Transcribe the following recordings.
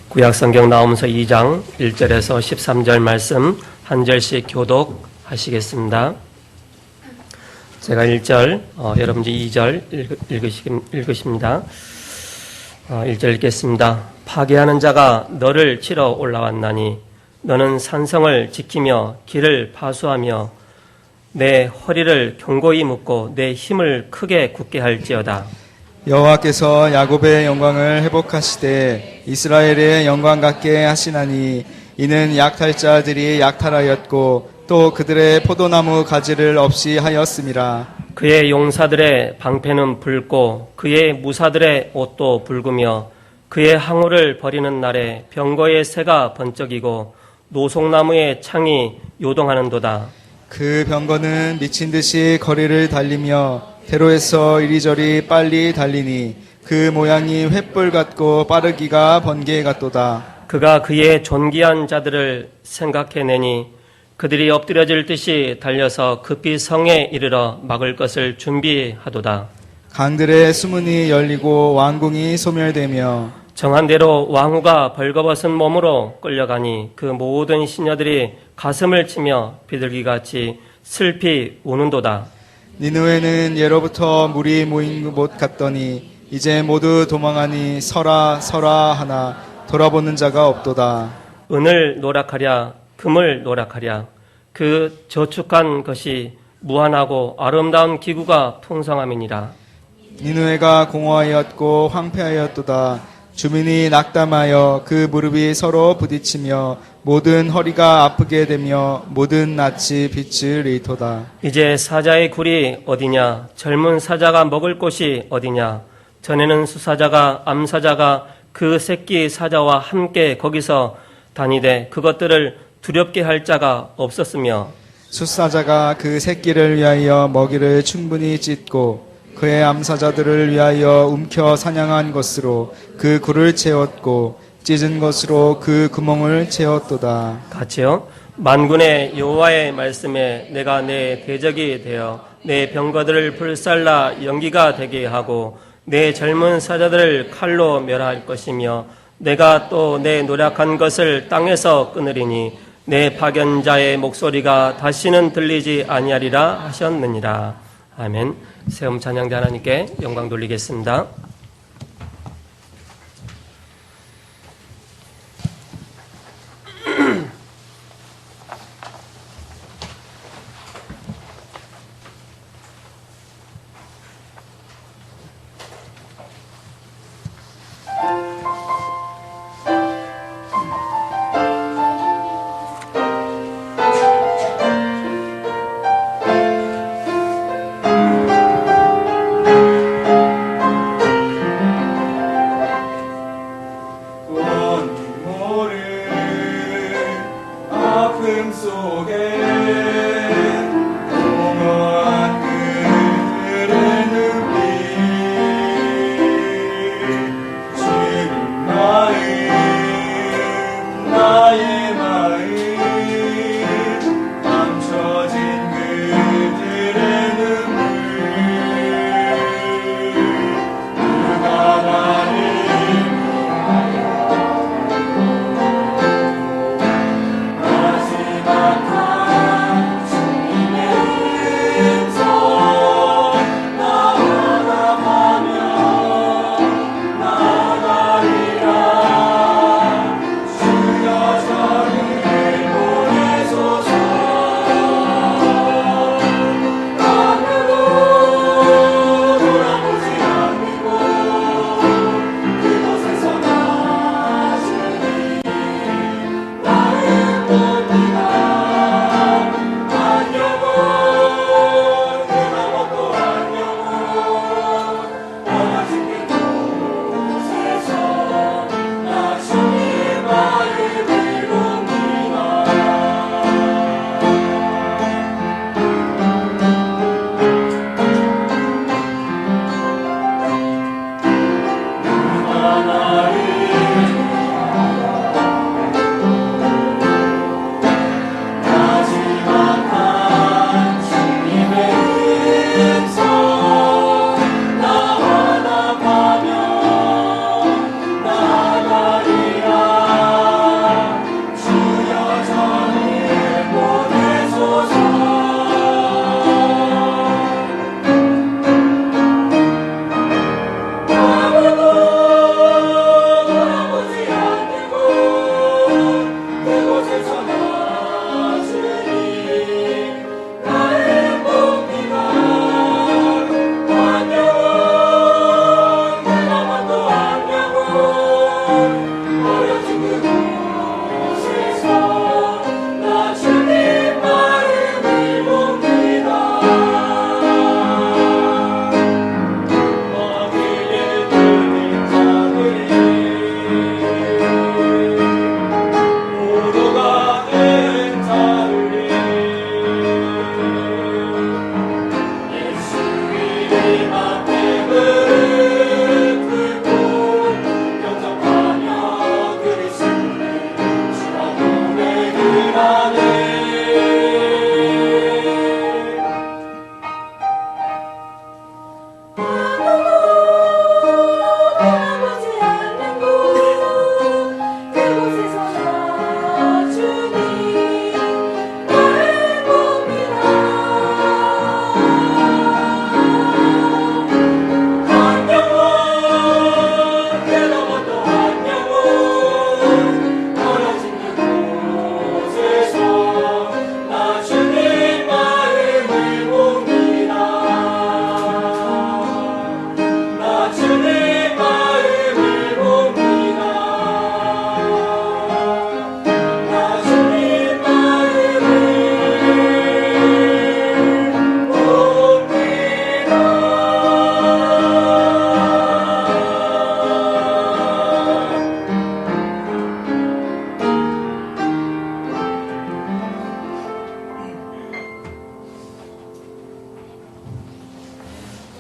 구약성경 나오면서 2장 1절에서 13절 말씀 한 절씩 교독하시겠습니다. 제가 1절, 여러분들이 2절 읽으십니다. 1절 읽겠습니다. 파괴하는 자가 너를 치러 올라왔나니 너는 산성을 지키며 길을 파수하며 내 허리를 견고히 묶고 내 힘을 크게 굳게 할지어다. 여호와께서 야곱의 영광을 회복하시되 이스라엘의 영광 같게 하시나니 이는 약탈자들이 약탈하였고 또 그들의 포도나무 가지를 없이 하였음이라. 그의 용사들의 방패는 붉고 그의 무사들의 옷도 붉으며 그의 항우를 버리는 날에 병거의 새가 번쩍이고 노송나무의 창이 요동하는도다. 그 병거는 미친 듯이 거리를 달리며 대로에서 이리저리 빨리 달리니 그 모양이 횃불 같고 빠르기가 번개 같도다. 그가 그의 존귀한 자들을 생각해내니 그들이 엎드려질 듯이 달려서 급히 성에 이르러 막을 것을 준비하도다. 강들의 수문이 열리고 왕궁이 소멸되며 정한 대로 왕후가 벌거벗은 몸으로 끌려가니 그 모든 시녀들이 가슴을 치며 비둘기같이 슬피 우는도다. 니느웨는 예로부터 물이 모인 곳 같더니 이제 모두 도망하니 서라 서라 하나 돌아보는 자가 없도다. 은을 노락하랴 금을 노락하랴 그 저축한 것이 무한하고 아름다운 기구가 풍성함이니라. 니느웨가 공허하였고 황폐하였도다. 주민이 낙담하여 그 무릎이 서로 부딪히며 모든 허리가 아프게 되며 모든 낯이 빛을 잃도다. 이제 사자의 굴이 어디냐 젊은 사자가 먹을 곳이 어디냐 전에는 수사자가 암사자가 그 새끼 사자와 함께 거기서 다니되 그것들을 두렵게 할 자가 없었으며 숫사자가 그 새끼를 위하여 먹이를 충분히 찢고 그의 암사자들을 위하여 움켜 사냥한 것으로 그 굴을 채웠고 찢은 것으로 그 구멍을 채웠도다. 같이요. 만군의 여호와의 말씀에 내가 내 대적이 되어 내 병거들을 불살라 연기가 되게 하고 내 젊은 사자들을 칼로 멸할 것이며 내가 또 내 노력한 것을 땅에서 끊으리니 내 파견자의 목소리가 다시는 들리지 아니하리라 하셨느니라. 아멘. 세움 찬양대 하나님께 영광 돌리겠습니다. 주의 마음을 봅니다. 나 주의 마음을 봅니다.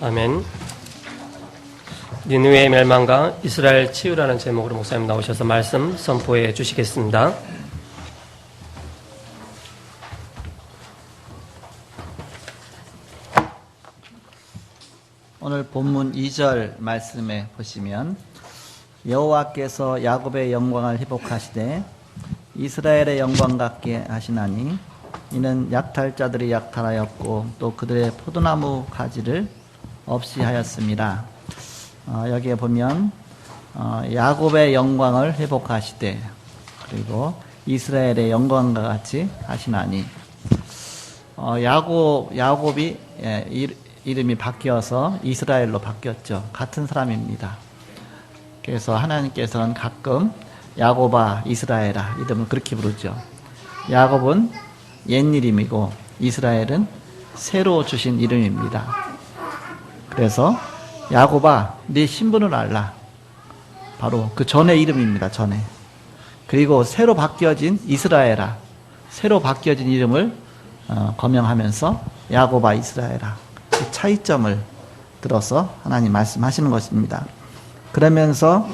아멘. 니느웨의 멸망과 이스라엘 치유라는 제목으로 목사님 나오셔서 말씀 선포해 주시겠습니다. 오늘 본문 2절 말씀에 보시면 여호와께서 야곱의 영광을 회복하시되 이스라엘의 영광 같게 하시나니 이는 약탈자들이 약탈하였고 또 그들의 포도나무 가지를 없이 하였습니다. 여기에 보면 야곱의 영광을 회복하시되 그리고 이스라엘의 영광과 같이 하시나니 야곱이 이름이 바뀌어서 이스라엘로 바뀌었죠. 같은 사람입니다. 그래서 하나님께서는 가끔 야곱아 이스라엘아 이름을 그렇게 부르죠. 야곱은 옛 이름이고 이스라엘은 새로 주신 이름입니다. 그래서 야곱아 네 신분을 알라. 바로 그 전의 이름입니다. 전에. 그리고 새로 바뀌어진 이스라엘아 새로 바뀌어진 이름을 거명하면서 야곱아 이스라엘아 그 차이점을 들어서 하나님 말씀하시는 것입니다. 그러면서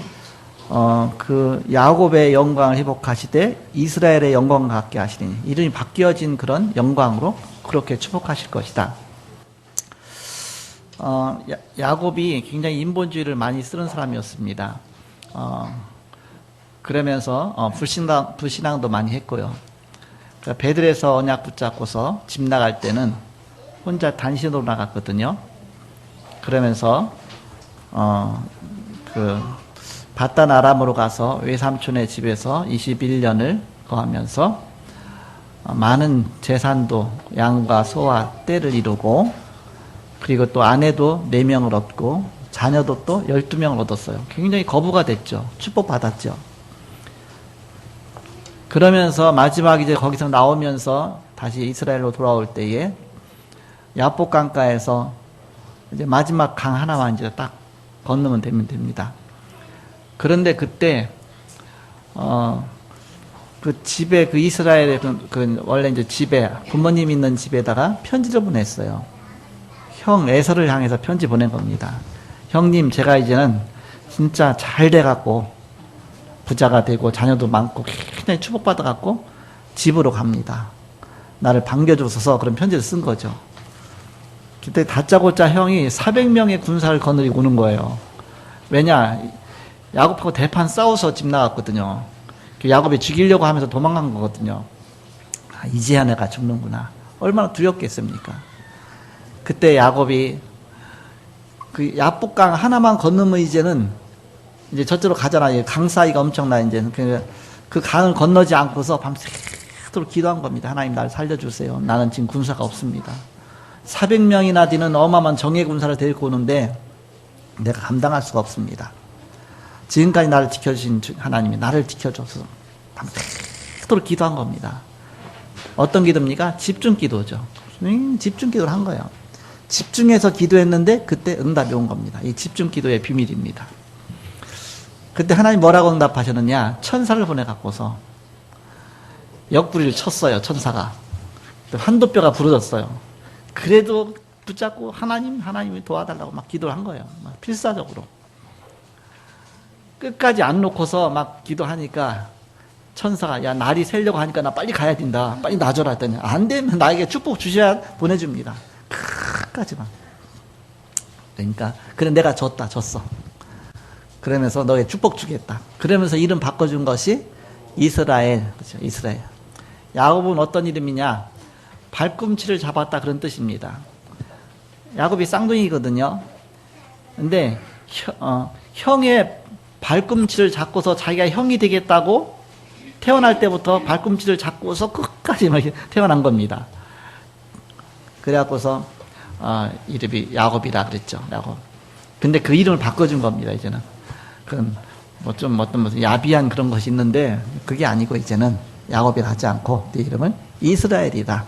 그 야곱의 영광을 회복하시되 이스라엘의 영광 같게 하시니 이름이 바뀌어진 그런 영광으로 그렇게 축복하실 것이다. 야곱이 굉장히 인본주의를 많이 쓰는 사람이었습니다. 그러면서 불신앙도 많이 했고요. 그러니까 베들에서 언약 붙잡고서 집 나갈 때는 혼자 단신으로 나갔거든요. 그러면서 그 바단 아람으로 가서 외삼촌의 집에서 21년을 거하면서 많은 재산도 양과 소와 떼를 이루고 그리고 또 아내도 4명을 얻고 자녀도 또 12명을 얻었어요. 굉장히 거부가 됐죠. 축복받았죠. 그러면서 마지막 이제 거기서 나오면서 다시 이스라엘로 돌아올 때에 야복 강가에서 이제 마지막 강 하나만 이제 딱 건너면 되면 됩니다. 그런데 그때 그 집에 그 이스라엘의 그 원래 이제 집에 부모님 있는 집에다가 편지를 보냈어요. 형 에서를 향해서 편지 보낸 겁니다. 형님 제가 이제는 진짜 잘 돼갖고 부자가 되고 자녀도 많고 굉장히 축복받아갖고 집으로 갑니다. 나를 반겨줘서 그런 편지를 쓴 거죠. 그때 다짜고짜 형이 400명의 군사를 거느리고 오는 거예요. 왜냐 야곱하고 대판 싸워서 집 나갔거든요. 야곱이 죽이려고 하면서 도망간 거거든요. 이제야 내가 죽는구나. 얼마나 두렵겠습니까? 그때 야곱이 그 야복강 하나만 건너면 이제는 이제 저쪽으로 가잖아요. 강 사이가 엄청나 이제 그 강을 건너지 않고서 밤새도록 기도한 겁니다. 하나님 날 살려주세요. 나는 지금 군사가 없습니다. 400명이나 되는 어마어마한 정예 군사를 데리고 오는데 내가 감당할 수가 없습니다. 지금까지 나를 지켜주신 하나님이 나를 지켜줘서 밤새도록 기도한 겁니다. 어떤 기도입니까? 집중 기도죠. 집중 기도를 한 거예요. 집중해서 기도했는데 그때 응답이 온 겁니다. 이 집중 기도의 비밀입니다. 그때 하나님 뭐라고 응답하셨느냐? 천사를 보내갖고서 옆구리를 쳤어요. 천사가. 한도뼈가 부러졌어요. 그래도 붙잡고 하나님이 도와달라고 막 기도를 한 거예요. 막 필사적으로. 끝까지 안 놓고서 막 기도하니까 천사가 야 날이 새려고 하니까 나 빨리 가야 된다. 빨리 놔줘라 했더니 안 되면 나에게 축복 주셔야 보내줍니다. 끝까지만. 그러니까 그래 내가 졌어. 그러면서 너의 축복 주겠다. 그러면서 이름 바꿔준 것이 이스라엘. 그렇죠. 이스라엘. 야곱은 어떤 이름이냐? 발꿈치를 잡았다 그런 뜻입니다. 야곱이 쌍둥이거든요. 근데 형의 발꿈치를 잡고서 자기가 형이 되겠다고 태어날 때부터 발꿈치를 잡고서 끝까지 막 태어난 겁니다. 그래갖고서 이름이 야곱이라 그랬죠. 야곱. 근데 그 이름을 바꿔준 겁니다, 이제는. 그건 뭐 좀 어떤 무슨 야비한 그런 것이 있는데, 그게 아니고 이제는 야곱이라 하지 않고 내 이름을 이스라엘이다.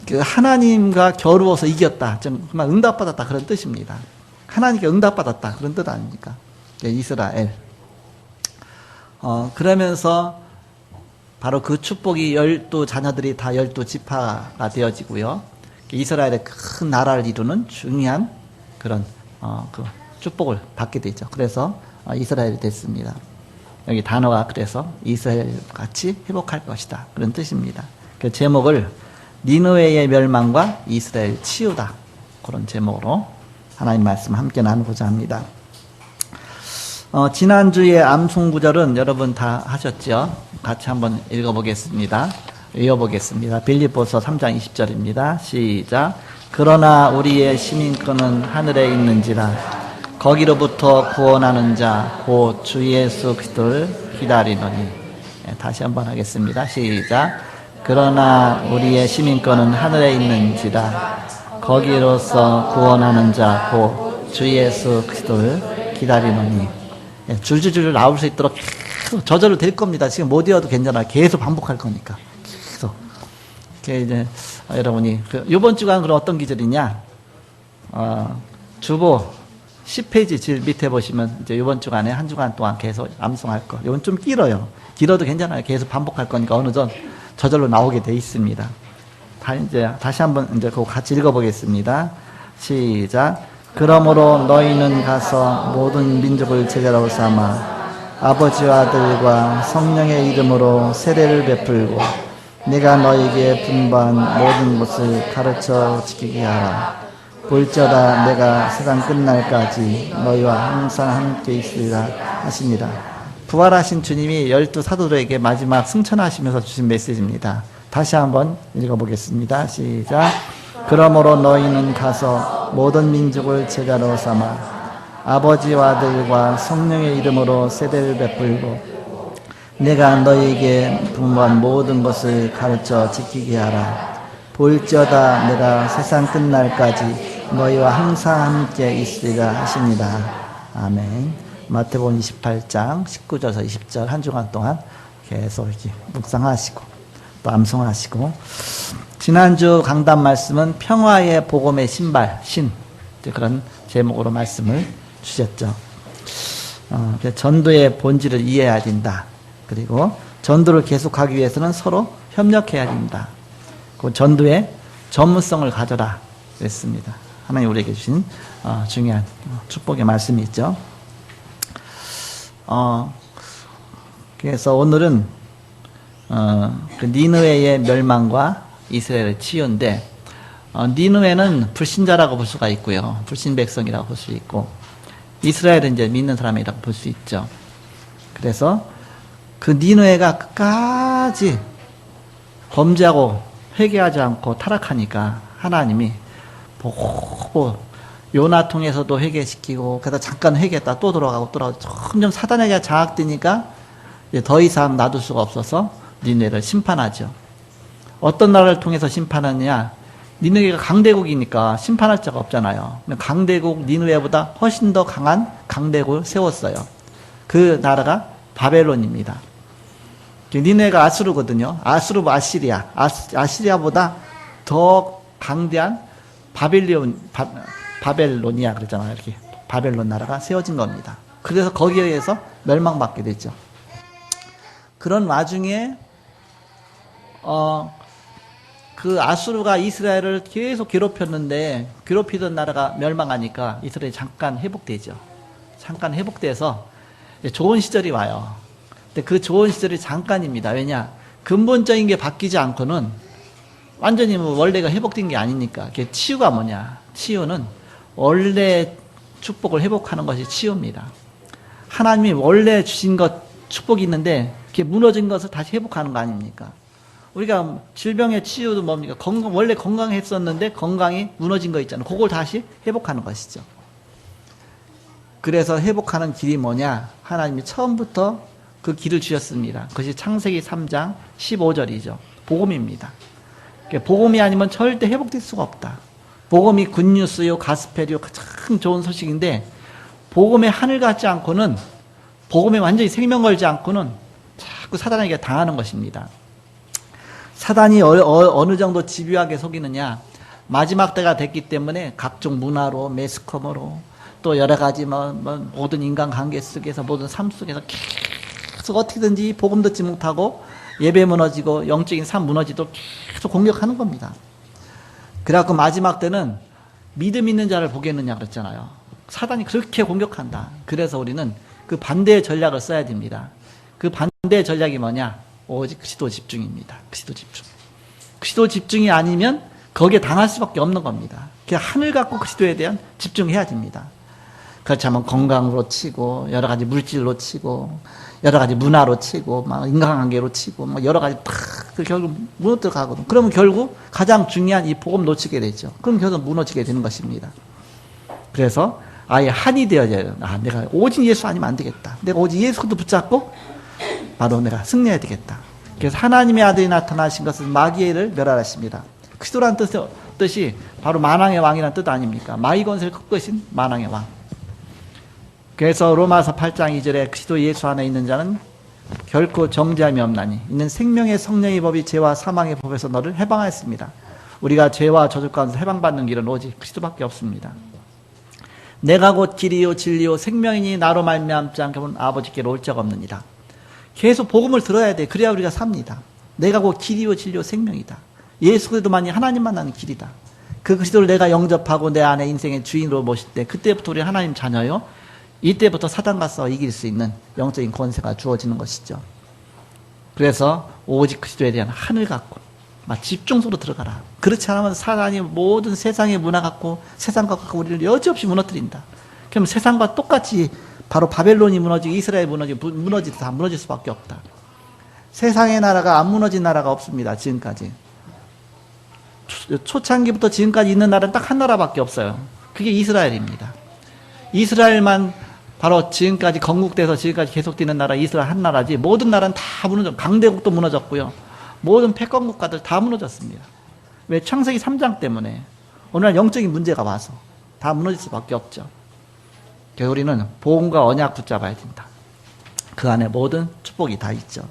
그 하나님과 겨루어서 이겼다. 좀 그만 응답받았다. 그런 뜻입니다. 하나님께 응답받았다. 그런 뜻 아닙니까? 이스라엘. 그러면서 바로 그 축복이 12자녀들이 다 12지파가 되어지고요. 이스라엘의 큰 나라를 이루는 중요한 그런 그 축복을 받게 되죠. 그래서 이스라엘이 됐습니다. 여기 단어가 그래서 이스라엘 같이 회복할 것이다. 그런 뜻입니다. 그 제목을 니느웨의 멸망과 이스라엘 치유다. 그런 제목으로 하나님 말씀 함께 나누고자 합니다. 지난주에 암송 구절은 여러분 다 하셨죠? 같이 한번 읽어보겠습니다. 외워보겠습니다. 빌립보서 3장 20절입니다. 시작. 그러나 우리의 시민권은 하늘에 있는지라 거기로부터 구원하는 자 곧 주 예수 그리스도를 기다리노니. 다시 한번 하겠습니다. 시작. 그러나 우리의 시민권은 하늘에 있는지라 거기로서 구원하는 자 곧 주 예수 그리스도를 기다리노니. 줄줄줄 나올 수 있도록 계속 저절로 될 겁니다. 지금 못 외워도 괜찮아요. 계속 반복할 거니까. 계속. 이제 여러분이 이번 주간 그럼 어떤 기절이냐? 주보 10페이지 질 밑에 보시면 이제 이번 주간에 한 주간 동안 계속 암송할 거. 이건 좀 길어요. 길어도 괜찮아요. 계속 반복할 거니까 어느 정도 저절로 나오게 돼 있습니다. 다시 한번 이제 그거 같이 읽어보겠습니다. 시작. 그러므로 너희는 가서 모든 민족을 제자로 삼아 아버지와 아들과 성령의 이름으로 세례를 베풀고 내가 너희에게 분부한 모든 것을 가르쳐 지키게 하라. 볼지어다 내가 세상 끝날까지 너희와 항상 함께 있으리라 하시니라. 부활하신 주님이 12사도들에게 마지막 승천하시면서 주신 메시지입니다. 다시 한번 읽어보겠습니다. 시작. 그러므로 너희는 가서 모든 민족을 제자로 삼아 아버지와 아들과 성령의 이름으로 세례를 베풀고 내가 너희에게 분부한 모든 것을 가르쳐 지키게 하라. 볼지어다 내가 세상 끝날까지 너희와 항상 함께 있으리라 하시니라. 아멘. 마태복음 28장 19절에서 20절 한 주간 동안 계속 이렇게 묵상하시고 또 암송하시고, 지난주 강단 말씀은 평화의 복음의 신발, 그런 제목으로 말씀을 주셨죠. 전도의 본질을 이해해야 된다. 그리고 전도를 계속하기 위해서는 서로 협력해야 된다. 그 전도의 전문성을 가져라 그랬습니다. 하나님 우리에게 주신 중요한 축복의 말씀이 있죠. 그래서 오늘은 그 니느웨의 멸망과 이스라엘의 치유인데, 니느웨는 불신자라고 볼 수가 있고요, 불신 백성이라고 볼 수 있고, 이스라엘은 이제 믿는 사람이라고 볼 수 있죠. 그래서 그 니느웨가 끝까지 범죄하고 회개하지 않고 타락하니까 하나님이 보고 요나 통해서도 회개시키고, 그러다 잠깐 회개했다 또 돌아가고 점점 사단에게 장악되니까 이제 더 이상 놔둘 수가 없어서 니느웨를 심판하죠. 어떤 나라를 통해서 심판하느냐? 니느웨가 강대국이니까 심판할 자가 없잖아요. 강대국 니느웨보다 훨씬 더 강한 강대국을 세웠어요. 그 나라가 바벨론입니다. 니느웨가 아수르거든요. 아시리아. 아시리아보다 더 강대한 바벨로니아 그랬잖아요. 이렇게 바벨론 나라가 세워진 겁니다. 그래서 거기에 의해서 멸망받게 됐죠. 그런 와중에 그 아수르가 이스라엘을 계속 괴롭혔는데, 괴롭히던 나라가 멸망하니까 이스라엘이 잠깐 회복되죠. 잠깐 회복돼서 좋은 시절이 와요. 근데 그 좋은 시절이 잠깐입니다. 왜냐? 근본적인 게 바뀌지 않고는 완전히 원래가 회복된 게 아니니까. 그게 치유가 뭐냐? 치유는 원래 축복을 회복하는 것이 치유입니다. 하나님이 원래 주신 것 축복이 있는데 그게 무너진 것을 다시 회복하는 거 아닙니까? 우리가 질병의 치유도 뭡니까? 원래 건강했었는데 건강이 무너진 거 있잖아요. 그걸 다시 회복하는 것이죠. 그래서 회복하는 길이 뭐냐? 하나님이 처음부터 그 길을 주셨습니다. 그것이 창세기 3장 15절이죠. 복음입니다. 복음이 아니면 절대 회복될 수가 없다. 복음이 굿뉴스요, 가스펠이요, 참 좋은 소식인데 복음의 하늘 같지 않고는 복음에 완전히 생명 걸지 않고는 자꾸 사단에게 당하는 것입니다. 사단이 어느 정도 집요하게 속이느냐, 마지막 때가 됐기 때문에 각종 문화로 매스컴으로 또 여러 가지 모든 인간관계 속에서 모든 삶 속에서 계속 어떻게든지 복음 듣지 못하고 예배 무너지고 영적인 삶 무너지도록 계속 공격하는 겁니다. 그래갖고 마지막 때는 믿음 있는 자를 보겠느냐 그랬잖아요. 사단이 그렇게 공격한다. 그래서 우리는 그 반대의 전략을 써야 됩니다. 그 반대의 전략이 뭐냐? 오직 그리스도 집중입니다. 그리스도 집중. 그리스도 집중이 아니면 거기에 당할 수밖에 없는 겁니다. 그냥 하늘 갖고 그리스도에 대한 집중해야 됩니다. 그렇다면 건강으로 치고 여러 가지 물질로 치고 여러 가지 문화로 치고 막 인간관계로 치고 막 여러 가지 다 결국 무너져 가거든. 그러면 결국 가장 중요한 이 복음 놓치게 되죠. 그럼 결국 무너지게 되는 것입니다. 그래서 아예 한이 되어져야 돼요. 내가 오직 예수 아니면 안 되겠다. 내가 오직 예수도 붙잡고 바로 내가 승리해야 되겠다. 그래서 하나님의 아들이 나타나신 것은 마귀를 멸하십니다. 그리스도란 뜻이 바로 만왕의 왕이라는 뜻 아닙니까? 마귀 권세를 꺾으신 만왕의 왕. 그래서 로마서 8장 2절에 그리스도 예수 안에 있는 자는 결코 정죄함이 없나니 이는 생명의 성령의 법이 죄와 사망의 법에서 너를 해방하였습니다. 우리가 죄와 저주 가운데서 해방받는 길은 오직 그리스도밖에 없습니다. 내가 곧 길이요 진리요 생명이니 나로 말미암지 않고는 아버지께로 올 자가 없느니라. 계속 복음을 들어야 돼. 그래야 우리가 삽니다. 내가 곧 길이요 진리요 생명이다. 예수 그리스도만이 하나님 만나는 길이다. 그 그리스도를 내가 영접하고 내 안에 인생의 주인으로 모실 때 그때부터 우리 하나님 자녀요. 이때부터 사단과 싸워 이길 수 있는 영적인 권세가 주어지는 것이죠. 그래서 오직 그리스도에 대한 하늘 갖고 막 집중적으로 들어가라. 그렇지 않으면 사단이 모든 세상의 문화 갖고 세상과 갖고 우리를 여지없이 무너뜨린다. 그럼 세상과 똑같이 바로 바벨론이 무너지고 이스라엘 무너지고 다 무너질 수밖에 없다. 세상의 나라가 안 무너진 나라가 없습니다. 지금까지. 초창기부터 지금까지 있는 나라는 딱 한 나라밖에 없어요. 그게 이스라엘입니다. 이스라엘만 바로 지금까지 건국돼서 지금까지 계속되는 나라 이스라엘 한 나라지 모든 나라는 다 무너졌고 강대국도 무너졌고요. 모든 패권 국가들 다 무너졌습니다. 왜? 창세기 3장 때문에. 오늘날 영적인 문제가 와서 다 무너질 수밖에 없죠. 그래서 우리는 복음과 언약 붙잡아야 된다. 그 안에 모든 축복이 다 있죠.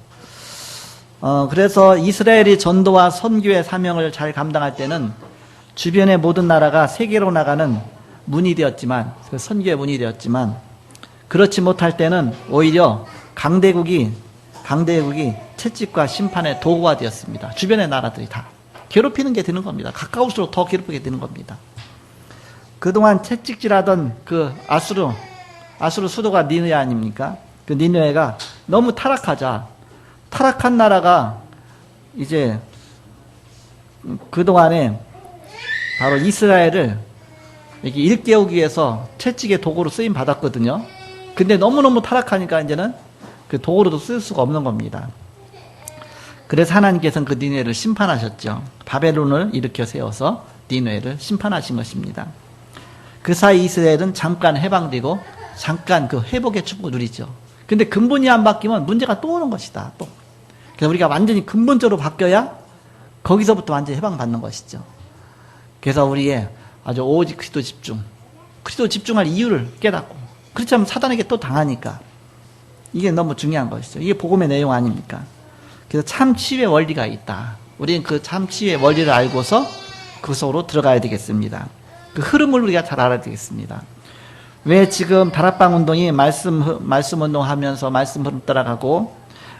그래서 이스라엘이 전도와 선교의 사명을 잘 감당할 때는 주변의 모든 나라가 세계로 나가는 문이 되었지만, 그 선교의 문이 되었지만, 그렇지 못할 때는 오히려 강대국이 채찍과 심판의 도구가 되었습니다. 주변의 나라들이 다 괴롭히는 게 되는 겁니다. 가까울수록 더 괴롭히게 되는 겁니다. 그동안 채찍질하던 그 아수르 수도가 니느웨 아닙니까? 그 니느웨가 너무 타락하자 타락한 나라가 이제 그동안에 바로 이스라엘을 이렇게 일깨우기 위해서 채찍의 도구로 쓰임 받았거든요. 근데 너무너무 타락하니까 이제는 그 도구로도 쓸 수가 없는 겁니다. 그래서 하나님께서는 그 니느웨를 심판하셨죠. 바벨론을 일으켜 세워서 니느웨를 심판하신 것입니다. 그 사이 이스라엘은 잠깐 해방되고 잠깐 그 회복의 축복을 누리죠. 근데 근본이 안 바뀌면 문제가 또 오는 것이다. 또. 그래서 우리가 완전히 근본적으로 바뀌어야 거기서부터 완전히 해방받는 것이죠. 그래서 우리의 아주 오직 그리스도 집중할 이유를 깨닫고, 그렇지 않으면 사단에게 또 당하니까. 이게 너무 중요한 것이죠. 이게 복음의 내용 아닙니까? 그래서 참 치유의 원리가 있다. 우리는 그 참 치유의 원리를 알고서 그 속으로 들어가야 되겠습니다. 그 흐름을 우리가 잘 알아야 되겠습니다. 왜 지금 다락방 운동이 말씀 운동하면서 말씀 흐름 따라가고,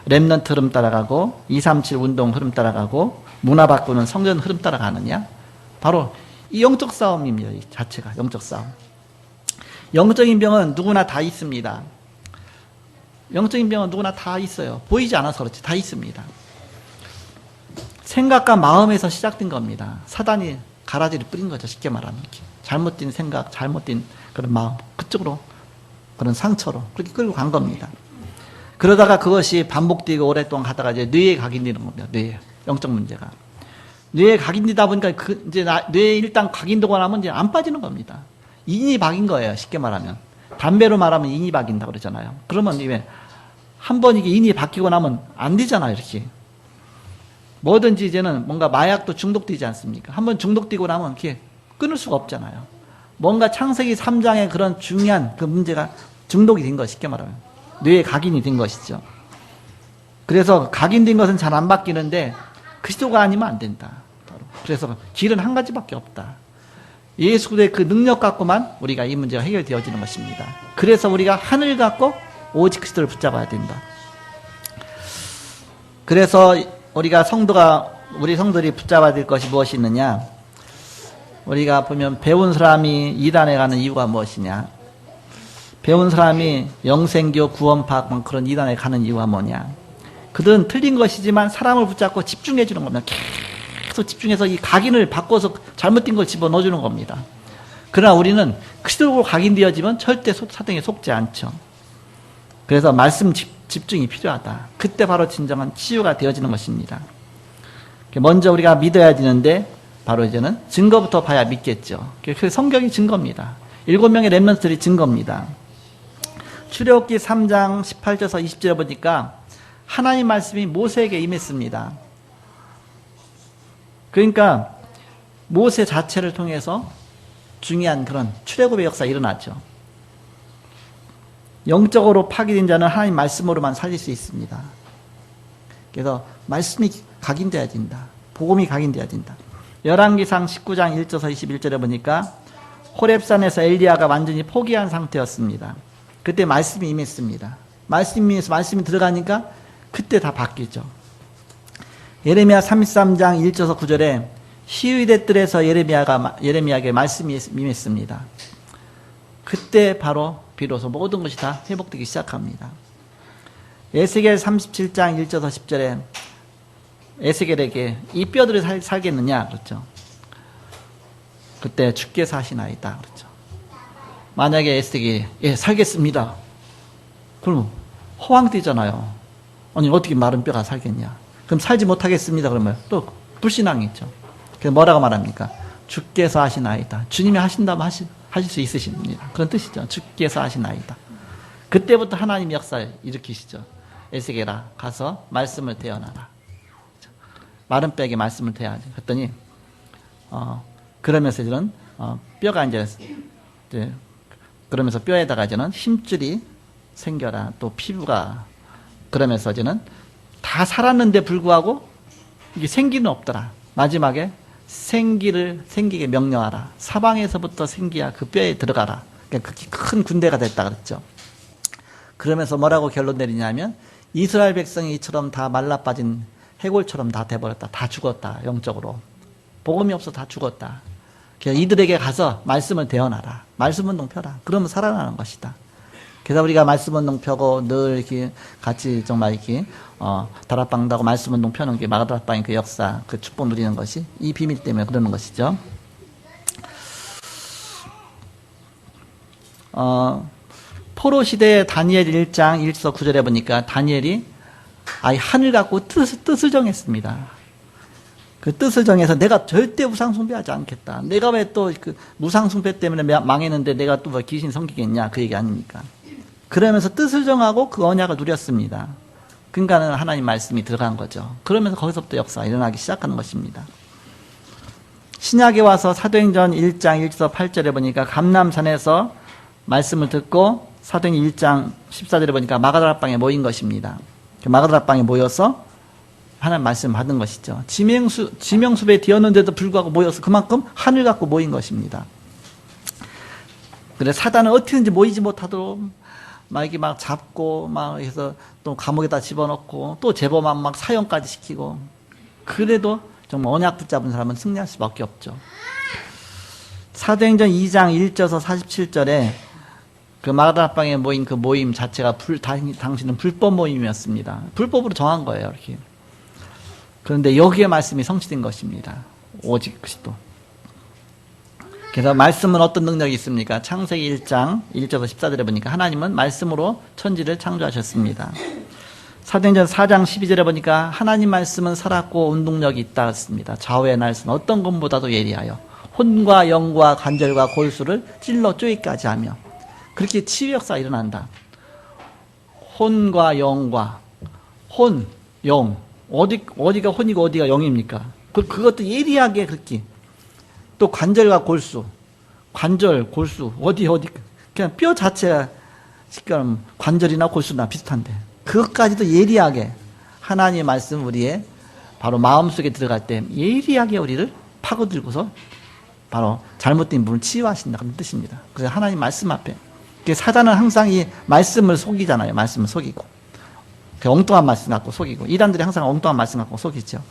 렘넌트 흐름 따라가고, 237 운동 흐름 따라가고, 문화 바꾸는 성전 흐름 따라가느냐? 바로 이 영적 싸움입니다. 이 자체가 영적 싸움. 영적인 병은 누구나 다 있습니다. 영적인 병은 누구나 다 있어요. 보이지 않아서 그렇지. 다 있습니다. 생각과 마음에서 시작된 겁니다. 사단이 가라지를 뿌린 거죠. 쉽게 말하면. 잘못된 생각, 잘못된 그런 마음, 그쪽으로, 그런 상처로 그렇게 끌고 간 겁니다. 그러다가 그것이 반복되고 오랫동안 가다가 이제 뇌에 각인되는 겁니다. 뇌에. 영적 문제가. 뇌에 각인되다 보니까 이제 뇌에 일단 각인되고 나면 이제 안 빠지는 겁니다. 인이 박인 거예요. 쉽게 말하면. 담배로 말하면 인이 박인다 그러잖아요. 그러면 이게 한 번 이게 인이 바뀌고 나면 안 되잖아요. 이렇게. 뭐든지 이제는 뭔가 마약도 중독되지 않습니까? 한 번 중독되고 나면 이렇게 끊을 수가 없잖아요. 뭔가 창세기 3장의 그런 중요한 그 문제가 중독이 된 것, 쉽게 말하면. 뇌에 각인이 된 것이죠. 그래서 각인된 것은 잘 안 바뀌는데 그리스도가 아니면 안 된다. 그래서 길은 한 가지밖에 없다. 예수 그리스도의 그 능력 갖고만 우리가 이 문제가 해결되어지는 것입니다. 그래서 우리가 하늘 갖고 오직 그리스도를 붙잡아야 된다. 그래서 우리가 우리 성도들이 붙잡아야 될 것이 무엇이 있느냐? 우리가 보면 배운 사람이 이단에 가는 이유가 무엇이냐? 배운 사람이 영생교, 구원파 그런 이단에 가는 이유가 뭐냐? 그들은 틀린 것이지만 사람을 붙잡고 집중해 주는 겁니다. 계속 집중해서 이 각인을 바꿔서 잘못된 걸 집어넣어주는 겁니다. 그러나 우리는 그리스도로 각인되어지면 절대 사탄에 속지 않죠. 그래서 말씀 집중이 필요하다. 그때 바로 진정한 치유가 되어지는 것입니다. 먼저 우리가 믿어야 되는데 바로 이제는 증거부터 봐야 믿겠죠. 그 성경이 증거입니다. 7명의 렘넌트들이 증거입니다. 출애굽기 3장 18절에서 20절에 보니까 하나님 말씀이 모세에게 임했습니다. 그러니까 모세 자체를 통해서 중요한 그런 출애굽의 역사가 일어났죠. 영적으로 파괴된 자는 하나님 말씀으로만 살릴 수 있습니다. 그래서 말씀이 각인돼야 된다. 복음이 각인돼야 된다. 열왕기상 19장 1절에서 21절에 보니까 호렙산에서 엘리야가 완전히 포기한 상태였습니다. 그때 말씀이 임했습니다. 말씀이 들어가니까 그때 다 바뀌죠. 예레미야 33장 1절에서 9절에 시위대 뜰에서 예레미야에게 말씀이 임했습니다. 그때 바로 비로소 모든 것이 다 회복되기 시작합니다. 에스겔 37장 1절에서 10절에 에스겔에게 이 뼈들이 살겠느냐 그렇죠. 그때 주께서 하시나이다 그렇죠. 만약에 에스겔이 예 살겠습니다. 그럼 허황되잖아요. 아니 어떻게 마른 뼈가 살겠냐. 그럼 살지 못하겠습니다. 그러면 또 불신앙이죠. 그래서 뭐라고 말합니까? 주께서 하시나이다. 주님이 하신다면 하실 수 있으십니다. 그런 뜻이죠. 주께서 하시나이다. 그때부터 하나님 역사를 일으키시죠. 에스겔아 가서 말씀을 대언하라. 마른 뼈에게 말씀을 대야지. 그랬더니 그러면서 이제는 뼈가 이제 그러면서 뼈에다가 이제는 힘줄이 생겨라. 또 피부가 그러면서 이제는 다 살았는데 불구하고 이게 생기는 없더라. 마지막에 생기게 명령하라. 사방에서부터 생기야 그 뼈에 들어가라. 그러니까 그렇게 큰 군대가 됐다 그랬죠. 그러면서 뭐라고 결론 내리냐면 이스라엘 백성이 이처럼 다 말라빠진 해골처럼 다 돼버렸다. 다 죽었다. 영적으로. 복음이 없어 다 죽었다. 그래서 이들에게 가서 말씀을 대언하라. 말씀운동 펴라. 그러면 살아나는 것이다. 그래서 우리가 말씀운동 펴고 늘 이렇게 같이 정말 이렇게 다락방도 하고 말씀운동 펴는 게 마가다락방의 그 역사, 그 축복 누리는 것이 이 비밀 때문에 그러는 것이죠. 포로 시대의 다니엘 1장 1서 9절에 보니까 다니엘이 아예 하늘 갖고 뜻을 정했습니다. 그 뜻을 정해서 내가 절대 우상 숭배하지 않겠다. 내가 왜 또 그 우상 숭배 때문에 망했는데 내가 또 뭐 귀신 섬기겠냐 그 얘기 아닙니까? 그러면서 뜻을 정하고 그 언약을 누렸습니다. 그러니까는 하나님 말씀이 들어간 거죠. 그러면서 거기서부터 역사가 일어나기 시작하는 것입니다. 신약에 와서 사도행전 1장 1서 8절에 보니까 감람산에서 말씀을 듣고 사도행전 1장 14절에 보니까 마가다락방에 모인 것입니다. 마가다락방에 모여서 하나님 말씀 받은 것이죠. 지명수배에 되었는데도 불구하고 모여서 그만큼 하늘 갖고 모인 것입니다. 그래 사단은 어떻게든지 모이지 못하도록 막 이게 막 잡고 막 해서 또 감옥에다 집어넣고 또 제보만 막 사형까지 시키고 그래도 정말 언약 붙잡은 사람은 승리할 수밖에 없죠. 사도행전 2장 1절에서 47절에 그 마가다락방에 모인 그 모임 자체가 당신은 불법 모임이었습니다. 불법으로 정한 거예요, 이렇게. 그런데 여기에 말씀이 성취된 것입니다. 오직 그리스도. 그래서 말씀은 어떤 능력이 있습니까? 창세기 1장 1절에서 14절에 보니까 하나님은 말씀으로 천지를 창조하셨습니다. 사도행전 4장 12절에 보니까 하나님 말씀은 살았고 운동력이 있다 했습니다. 좌우의 날선 어떤 것보다도 예리하여 혼과 영과 관절과 골수를 찔러 쪼이까지 하며 그렇게 치유 역사가 일어난다. 혼과 영과 혼, 영 어디가 혼이고 어디가 영입니까? 그것도 예리하게 그렇게 또 관절과 골수 관절, 골수, 어디, 그냥 뼈 자체가 지금 관절이나 골수나 비슷한데, 그것까지도 예리하게 하나님의 말씀 우리의 바로 마음속에 들어갈 때 예리하게 우리를 파고들고서 바로 잘못된 부분을 치유하신다 그런 뜻입니다. 그래서 하나님 말씀 앞에 사단은 항상 이 말씀을 속이잖아요. 말씀을 속이고 엉뚱한 말씀 갖고 속이고 이단들이 항상 엉뚱한 말씀 갖고 속이죠.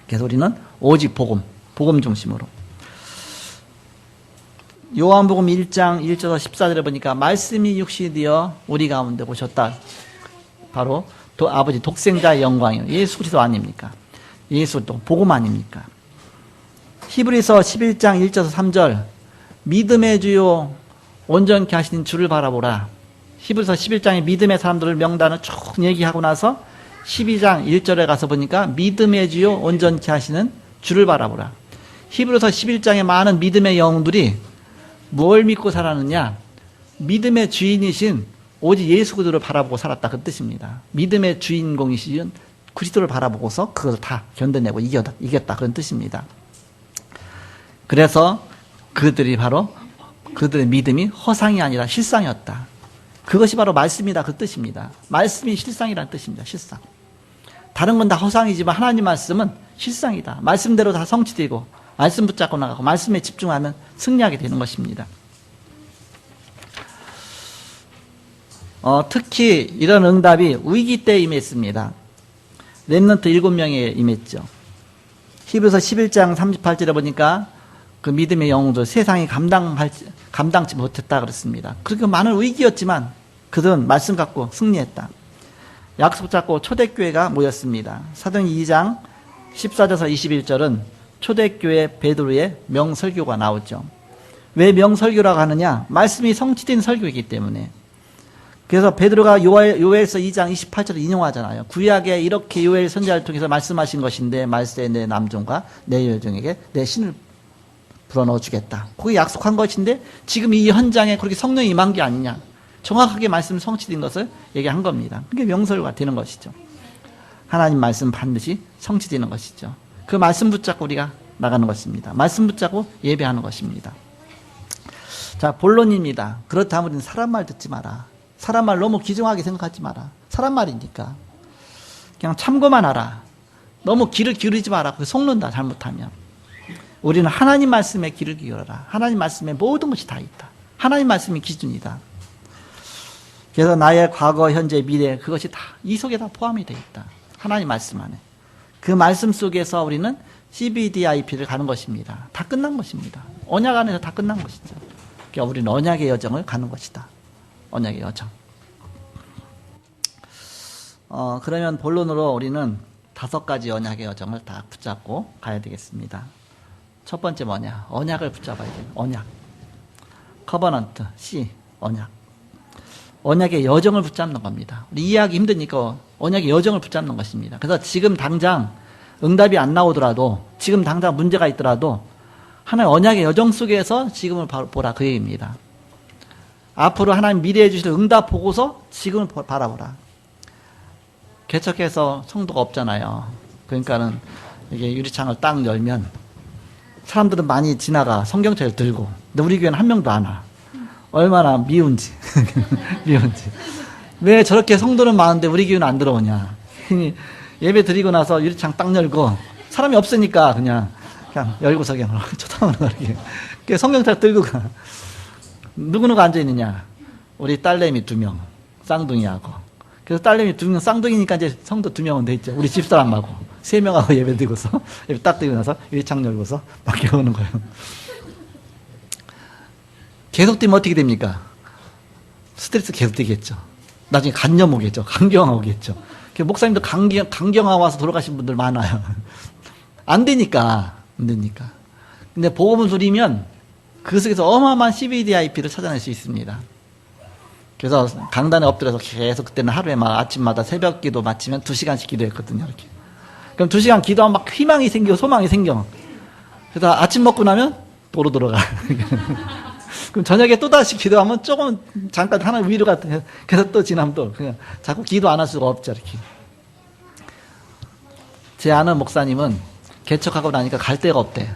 그래서 우리는 오직 복음 중심으로. 요한복음 1장 1절에서 14절에 보니까 말씀이 육신이 되어 우리 가운데 오셨다. 바로 아버지 독생자의 영광이요. 예수 그리스도 아닙니까? 예수 또 복음 아닙니까? 히브리서 11장 1절에서 3절 믿음의 주요 온전케 하신 주를 바라보라. 히브리서 11장에 믿음의 사람들을 명단을 쭉 얘기하고 나서 12장 1절에 가서 보니까 믿음의 주요 온전케 하시는 주를 바라보라. 히브리서 11장에 많은 믿음의 영웅들이 뭘 믿고 살았느냐? 믿음의 주인이신 오직 예수 그리스도를 바라보고 살았다 그 뜻입니다. 믿음의 주인공이신 그리스도를 바라보고서 그것을 다 견뎌내고 이겼다 그런 뜻입니다. 그래서 그들이 바로 그들의 믿음이 허상이 아니라 실상이었다. 그것이 바로 말씀이다 그 뜻입니다. 말씀이 실상이라는 뜻입니다. 실상. 다른 건 다 허상이지만 하나님 말씀은 실상이다. 말씀대로 다 성취되고 말씀 붙잡고 나가고 말씀에 집중하면 승리하게 되는 것입니다. 특히 이런 응답이 위기 때 임했습니다. 렘넌트 7명에 임했죠. 히브리서 11장 38절에 보니까 그 믿음의 영웅들 세상이 감당치 못했다 그랬습니다. 그렇게 많은 위기였지만 그들은 말씀 갖고 승리했다. 약속 잡고 초대교회가 모였습니다. 사도행 2장 14절에서 21절은 초대교회 베드로의 명설교가 나오죠. 왜 명설교라고 하느냐? 말씀이 성취된 설교이기 때문에. 그래서 베드로가 요엘서 2장 28절을 인용하잖아요. 구약에 이렇게 요엘 선지자를 통해서 말씀하신 것인데 말세 내 남종과 내 여종에게 내 신을 불어넣어 주겠다. 그게 약속한 것인데 지금 이 현장에 그렇게 성령이 임한 게 아니냐. 정확하게 말씀 성취된 것을 얘기한 겁니다. 그게 명설가 되는 것이죠. 하나님 말씀 반드시 성취되는 것이죠. 그 말씀 붙잡고 우리가 나가는 것입니다. 말씀 붙잡고 예배하는 것입니다. 자, 본론입니다. 그렇다면 우리는 사람 말 듣지 마라. 사람 말 너무 귀중하게 생각하지 마라. 사람 말이니까. 그냥 참고만 하라. 너무 귀를 기울이지 마라. 그게 속는다, 잘못하면. 우리는 하나님 말씀에 귀를 기울여라. 하나님 말씀에 모든 것이 다 있다. 하나님 말씀이 기준이다. 그래서 나의 과거, 현재, 미래 그것이 다 이 속에 다 포함이 되어 있다. 하나님 말씀 안에. 그 말씀 속에서 우리는 CBDIP를 가는 것입니다. 다 끝난 것입니다. 언약 안에서 다 끝난 것이죠. 그러니까 우리는 언약의 여정을 가는 것이다. 언약의 여정. 그러면 본론으로 우리는 5가지 언약의 여정을 다 붙잡고 가야 되겠습니다. 첫 번째 뭐냐? 언약을 붙잡아야 돼요. 언약. 커버넌트, C, 언약. 언약의 여정을 붙잡는 겁니다. 우리 이해하기 힘드니까 언약의 여정을 붙잡는 것입니다. 그래서 지금 당장 응답이 안 나오더라도 지금 당장 문제가 있더라도 하나의 언약의 여정 속에서 지금을 보라 그 얘기입니다. 앞으로 하나님 미래에 주실 응답 보고서 지금을 바라보라. 개척해서 성도가 없잖아요. 그러니까는 이게 유리창을 딱 열면 사람들은 많이 지나가 성경책을 들고 근데 우리 교회는 한 명도 안 와. 얼마나 미운지. 미운지. 왜 저렇게 성도는 많은데 우리 교회는 안 들어오냐. 예배 드리고 나서 유리창 딱 열고 사람이 없으니까 그냥 열고서 그냥 쳐다보는 거예요. 그래서 성경책 들고 가. 누구누구 앉아있느냐. 우리 딸내미 2명. 쌍둥이하고. 그래서 딸내미 2명 쌍둥이니까 이제 성도 2명은 돼 있죠. 우리 집사람하고. 3명하고 예배 드리고서 예배 딱 드리고 나서 유리창 열고서 밖에 오는 거예요. 계속되면 어떻게 됩니까? 스트레스 계속되겠죠. 나중에 간염 오겠죠. 간경화 오겠죠. 목사님도 간경화 와서 돌아가신 분들 많아요. 안 되니까. 근데 복음을 누리면 그 속에서 어마어마한 CBDIP를 찾아낼 수 있습니다. 그래서 강단에 엎드려서 계속 그때는 하루에 막 아침마다 새벽 기도 마치면 2시간씩 기도했거든요. 이렇게. 그럼 2시간 기도하면 막 희망이 생기고 소망이 생겨. 그래서 아침 먹고 나면 도로 돌아가. 그럼 저녁에 또다시 기도하면 조금 잠깐 하나 위로가 그래서 또 지나면 또 그냥 자꾸 기도 안 할 수가 없죠. 이렇게. 제 아는 목사님은 개척하고 나니까 갈 데가 없대.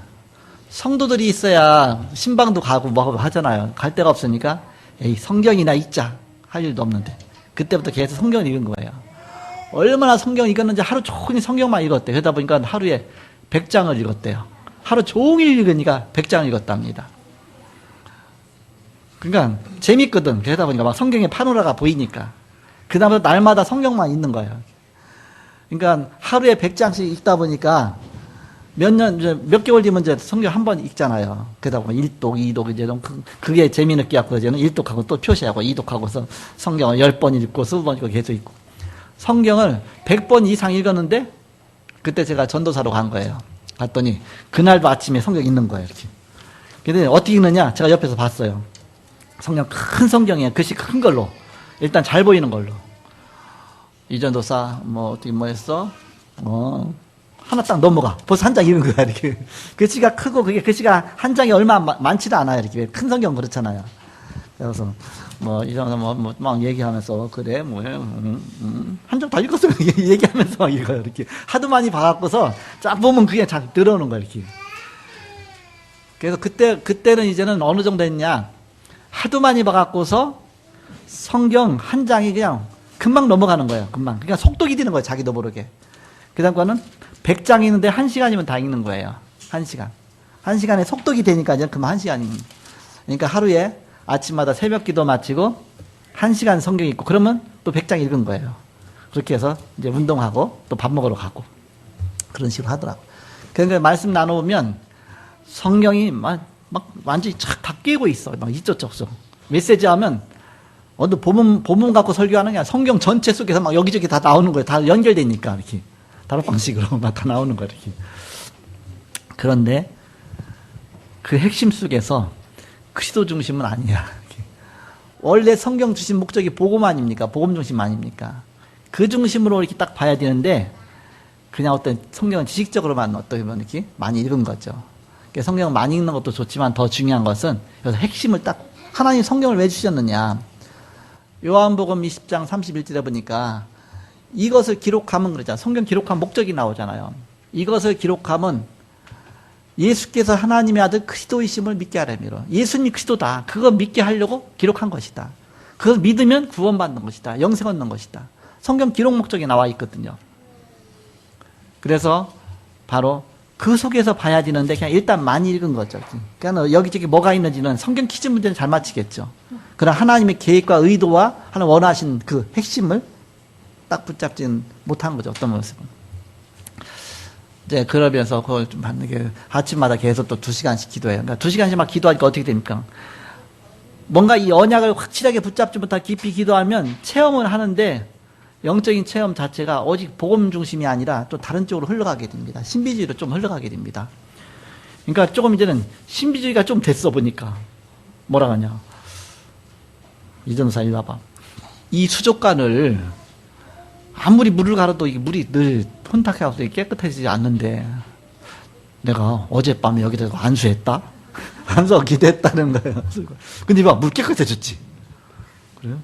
성도들이 있어야 신방도 가고 뭐 하잖아요. 갈 데가 없으니까 에이 성경이나 읽자 할 일도 없는데 그때부터 계속 성경을 읽은 거예요. 얼마나 성경을 읽었는지 하루 종일 성경만 읽었대요. 그러다 보니까 하루에 100장을 읽었대요. 하루 종일 읽으니까 100장을 읽었답니다. 그러니까 재밌거든. 그러다 보니까 막 성경의 파노라가 보이니까 그 다음부터 날마다 성경만 읽는 거예요. 그러니까 하루에 100장씩 읽다 보니까 몇 개월 뒤면 이제 성경 한 번 읽잖아요. 그러다 보면 1독, 2독, 이제 그게 재미있게 갖고 이제는 1독하고 또 표시하고 2독하고서 성경을 10번 읽고 20번 읽고 계속 읽고. 성경을 100번 이상 읽었는데 그때 제가 전도사로 간 거예요. 갔더니 그날도 아침에 성경 읽는 거예요. 이렇게. 근데 어떻게 읽느냐? 제가 옆에서 봤어요. 성경 큰 성경이에요. 글씨 큰 걸로. 일단 잘 보이는 걸로. 이 전도사 어떻게 했어? 하나 딱 넘어가. 벌써 한 장 읽은 거야, 이렇게. 글씨가 크고, 그게 글씨가 한 장이 얼마 많지도 않아요, 이렇게. 큰 성경 그렇잖아요. 그래서, 막 얘기하면서, 그래, 한 장 다 읽었어요. 얘기하면서 막 읽어요, 이렇게. 하도 많이 봐갖고서, 쫙 보면 그게 잘 들어오는 거야, 이렇게. 그래서 그때는 이제는 어느 정도 했냐. 하도 많이 봐갖고서, 성경 한 장이 그냥 금방 넘어가는 거예요, 금방. 그러니까 속독이 되는 거예요, 자기도 모르게. 그 다음 거는 100장 읽는데 1시간이면 다 읽는 거예요. 1시간. 1시간에 속독이 되니까 이제 그만 1시간입니다. 그러니까 하루에 아침마다 새벽 기도 마치고 1시간 성경 읽고 그러면 또 100장 읽은 거예요. 그렇게 해서 이제 운동하고 또 밥 먹으러 가고 그런 식으로 하더라고요. 그러니까 말씀 나눠보면 성경이 막 완전히 착 다 깨고 있어. 막 이쪽저쪽. 메시지 하면 어느 본문 갖고 설교하는 게 아니라 성경 전체 속에서 막 여기저기 다 나오는 거예요. 다 연결되니까 이렇게. 다른 방식으로 막 다 나오는 거예요, 이렇게. 그런데 그 핵심 속에서 그리스도 중심은 아니야. 이렇게. 원래 성경 주신 목적이 복음 아닙니까? 복음 중심 아닙니까? 그 중심으로 이렇게 딱 봐야 되는데 그냥 어떤 성경은 지식적으로만 어떻게 보면 이렇게 많이 읽은 거죠. 그러니까 성경을 많이 읽는 것도 좋지만 더 중요한 것은 여기서 핵심을 딱 하나님 성경을 왜 주셨느냐. 요한복음 20장 31절에 보니까 이것을 기록하면 그러잖아요. 성경 기록한 목적이 나오잖아요. 이것을 기록하면 예수께서 하나님의 아들 그리스도이심을 믿게 하려니로. 예수님이 그리스도다. 그거 믿게 하려고 기록한 것이다. 그걸 믿으면 구원받는 것이다. 영생 얻는 것이다. 성경 기록 목적이 나와 있거든요. 그래서 바로 그 속에서 봐야 되는데 그냥 일단 많이 읽은 거죠. 그러니까 여기저기 뭐가 있는지는 성경 퀴즈 문제는 잘 맞히겠죠. 그러나 하나님의 계획과 의도와 하나님 원하신 그 핵심을 딱 붙잡지는 못한 거죠. 어떤 모습은. 이제 그러면서 그걸 좀 받는 게 아침마다 계속 또 2시간씩 기도해요. 그러니까 2시간씩 막 기도하니까 어떻게 됩니까? 뭔가 이 언약을 확실하게 붙잡지 못하고 깊이 기도하면 체험을 하는데 영적인 체험 자체가 오직 복음 중심이 아니라 또 다른 쪽으로 흘러가게 됩니다. 신비주의로 좀 흘러가게 됩니다. 그러니까 조금 이제는 신비주의가 좀 됐어 보니까 뭐라 하냐. 이전사 일로 와봐. 이 수족관을 아무리 물을 갈아도 이게 물이 늘 혼탁해서 깨끗해지지 않는데 내가 어젯밤에 여기다 안수했다? 안수하고 기도했다는 거예요. 근데 봐, 물 깨끗해졌지. 그래요?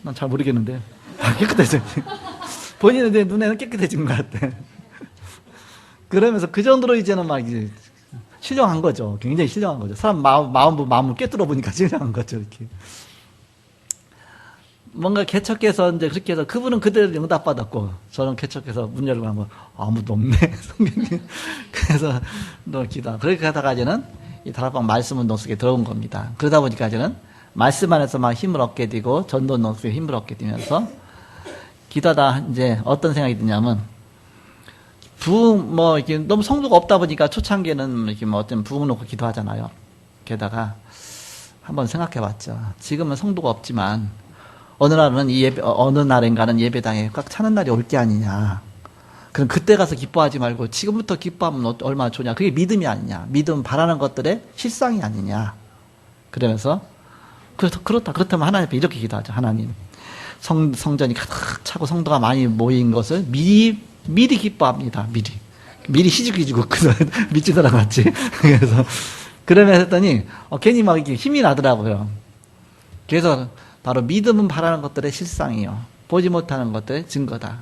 난 잘 모르겠는데. 깨끗해졌지. 본인은 내 눈에는 깨끗해진 것 같아. 그러면서 그 정도로 이제는 막 이제 신령한 거죠. 굉장히 신령한 거죠. 사람 마음을 꿰뚫어 보니까 신령한 거죠. 이렇게. 뭔가 개척해서 이제 그렇게 해서 그분은 그대로 응답받았고 저는 개척해서 문 열고 하면 아무도 없네. 성경이. 그래서 너 기도. 그렇게 하다가 이제는 이 다락방 말씀 운동 속에 들어온 겁니다. 그러다 보니까 이제는 말씀 안에서 막 힘을 얻게 되고 전도 운동 속에 힘을 얻게 되면서 기도하다 이제 어떤 생각이 드냐면 이렇게 너무 성도가 없다 보니까 초창기에는 이렇게 어떤 부흥 놓고 기도하잖아요. 게다가 한번 생각해 봤죠. 지금은 성도가 없지만 어느 날인가는 예배당에 꽉 차는 날이 올 게 아니냐. 그럼 그때 가서 기뻐하지 말고 지금부터 기뻐하면 얼마나 좋냐. 그게 믿음이 아니냐. 믿음 바라는 것들의 실상이 아니냐. 그러면서 그렇다면 하나님 앞에 이렇게 기도하죠. 하나님 성전이 가득 차고 성도가 많이 모인 것을 미리 기뻐합니다. 미리 시집기지고 믿지더라 같이. 그래서 그러면 했더니 괜히 막 이렇게 힘이 나더라고요. 그래서 바로 믿음은 바라는 것들의 실상이요. 보지 못하는 것들의 증거다.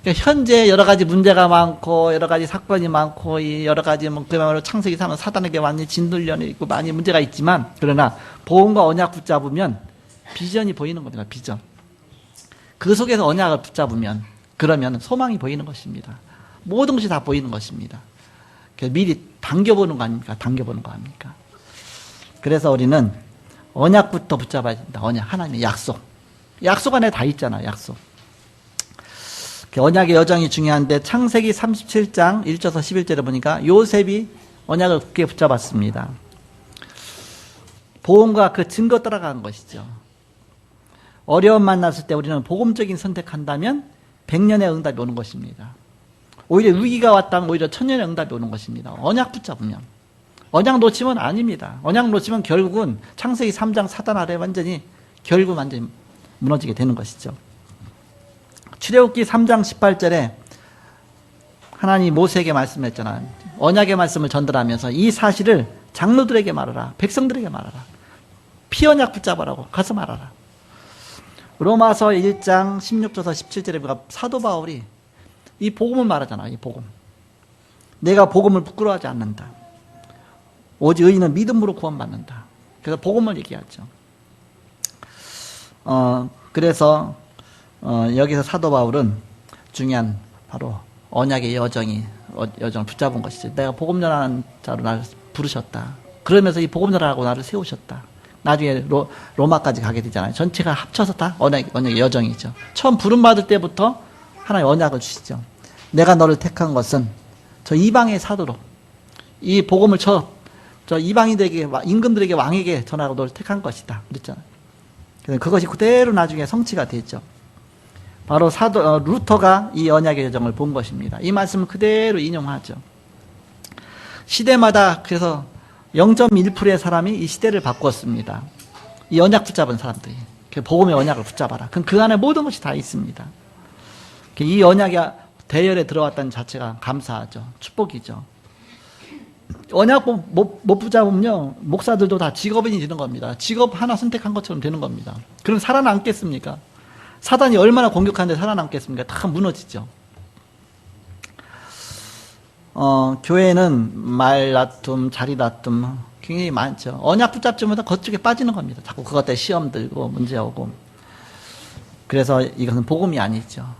그러니까 현재 여러 가지 문제가 많고 여러 가지 사건이 많고 이 여러 가지 뭐 그야말로 창세기 3은 사단에게 완전히 진돌련이 있고 많이 문제가 있지만 그러나 복음과 언약 붙잡으면 비전이 보이는 겁니다. 비전. 그 속에서 언약을 붙잡으면 그러면 소망이 보이는 것입니다. 모든 것이 다 보이는 것입니다. 그래서 미리 당겨보는 거 아닙니까? 당겨보는 거 아닙니까? 그래서 우리는 언약부터 붙잡아야 된다. 언약, 하나님의 약속. 약속 안에 다 있잖아, 약속. 언약의 여정이 중요한데 창세기 37장 1절에서 11절에 보니까 요셉이 언약을 굳게 붙잡았습니다. 복음과 그 증거 따라가는 것이죠. 어려움 만났을 때 우리는 복음적인 선택한다면 100년의 응답이 오는 것입니다. 오히려 위기가 왔다면 오히려 1000년의 응답이 오는 것입니다. 언약 붙잡으면. 언약 놓치면 아닙니다. 언약 놓치면 결국은 창세기 3장 사단 아래 완전히 무너지게 되는 것이죠. 출애굽기 3장 18절에 하나님이 모세에게 말씀했잖아요. 언약의 말씀을 전달하면서 이 사실을 장로들에게 말하라. 백성들에게 말하라. 피언약 붙잡으라고 가서 말하라. 로마서 1장 16절에서 17절에 보니까 사도 바울이 이 복음을 말하잖아요. 이 복음. 내가 복음을 부끄러워하지 않는다. 오직 의인은 믿음으로 구원받는다. 그래서 복음을 얘기하죠. 그래서 여기서 사도 바울은 중요한 바로 언약의 여정을 붙잡은 것이죠. 내가 복음 전하는 자로 나를 부르셨다. 그러면서 이 복음 전하라고 나를 세우셨다. 나중에 로마까지 가게 되잖아요. 전체가 합쳐서 다 언약의 여정이죠. 처음 부름받을 때부터 하나의 언약을 주시죠. 내가 너를 택한 것은 저 이방의 사도로 이 복음을 저 이방인들에게 임금들에게 왕에게 전하고 너를 택한 것이다. 그랬잖아요. 그래서 그것이 그대로 나중에 성취가 됐죠. 바로 루터가 이 언약의 여정을 본 것입니다. 이 말씀을 그대로 인용하죠. 시대마다 그래서 0.1%의 사람이 이 시대를 바꾸었습니다. 이 언약 붙잡은 사람들이. 복음의 언약을 붙잡아라. 그럼 그 안에 모든 것이 다 있습니다. 이 언약이 대열에 들어왔다는 자체가 감사하죠. 축복이죠. 언약 못 붙잡으면요, 목사들도 다 직업인이 되는 겁니다. 직업 하나 선택한 것처럼 되는 겁니다. 그럼 살아남겠습니까? 사단이 얼마나 공격하는데 살아남겠습니까? 다 무너지죠. 교회는 말 다툼, 자리 다툼 굉장히 많죠. 언약 붙잡지마다 그쪽에 빠지는 겁니다. 자꾸 그것 때문에 시험 들고 문제 오고. 그래서 이것은 복음이 아니죠.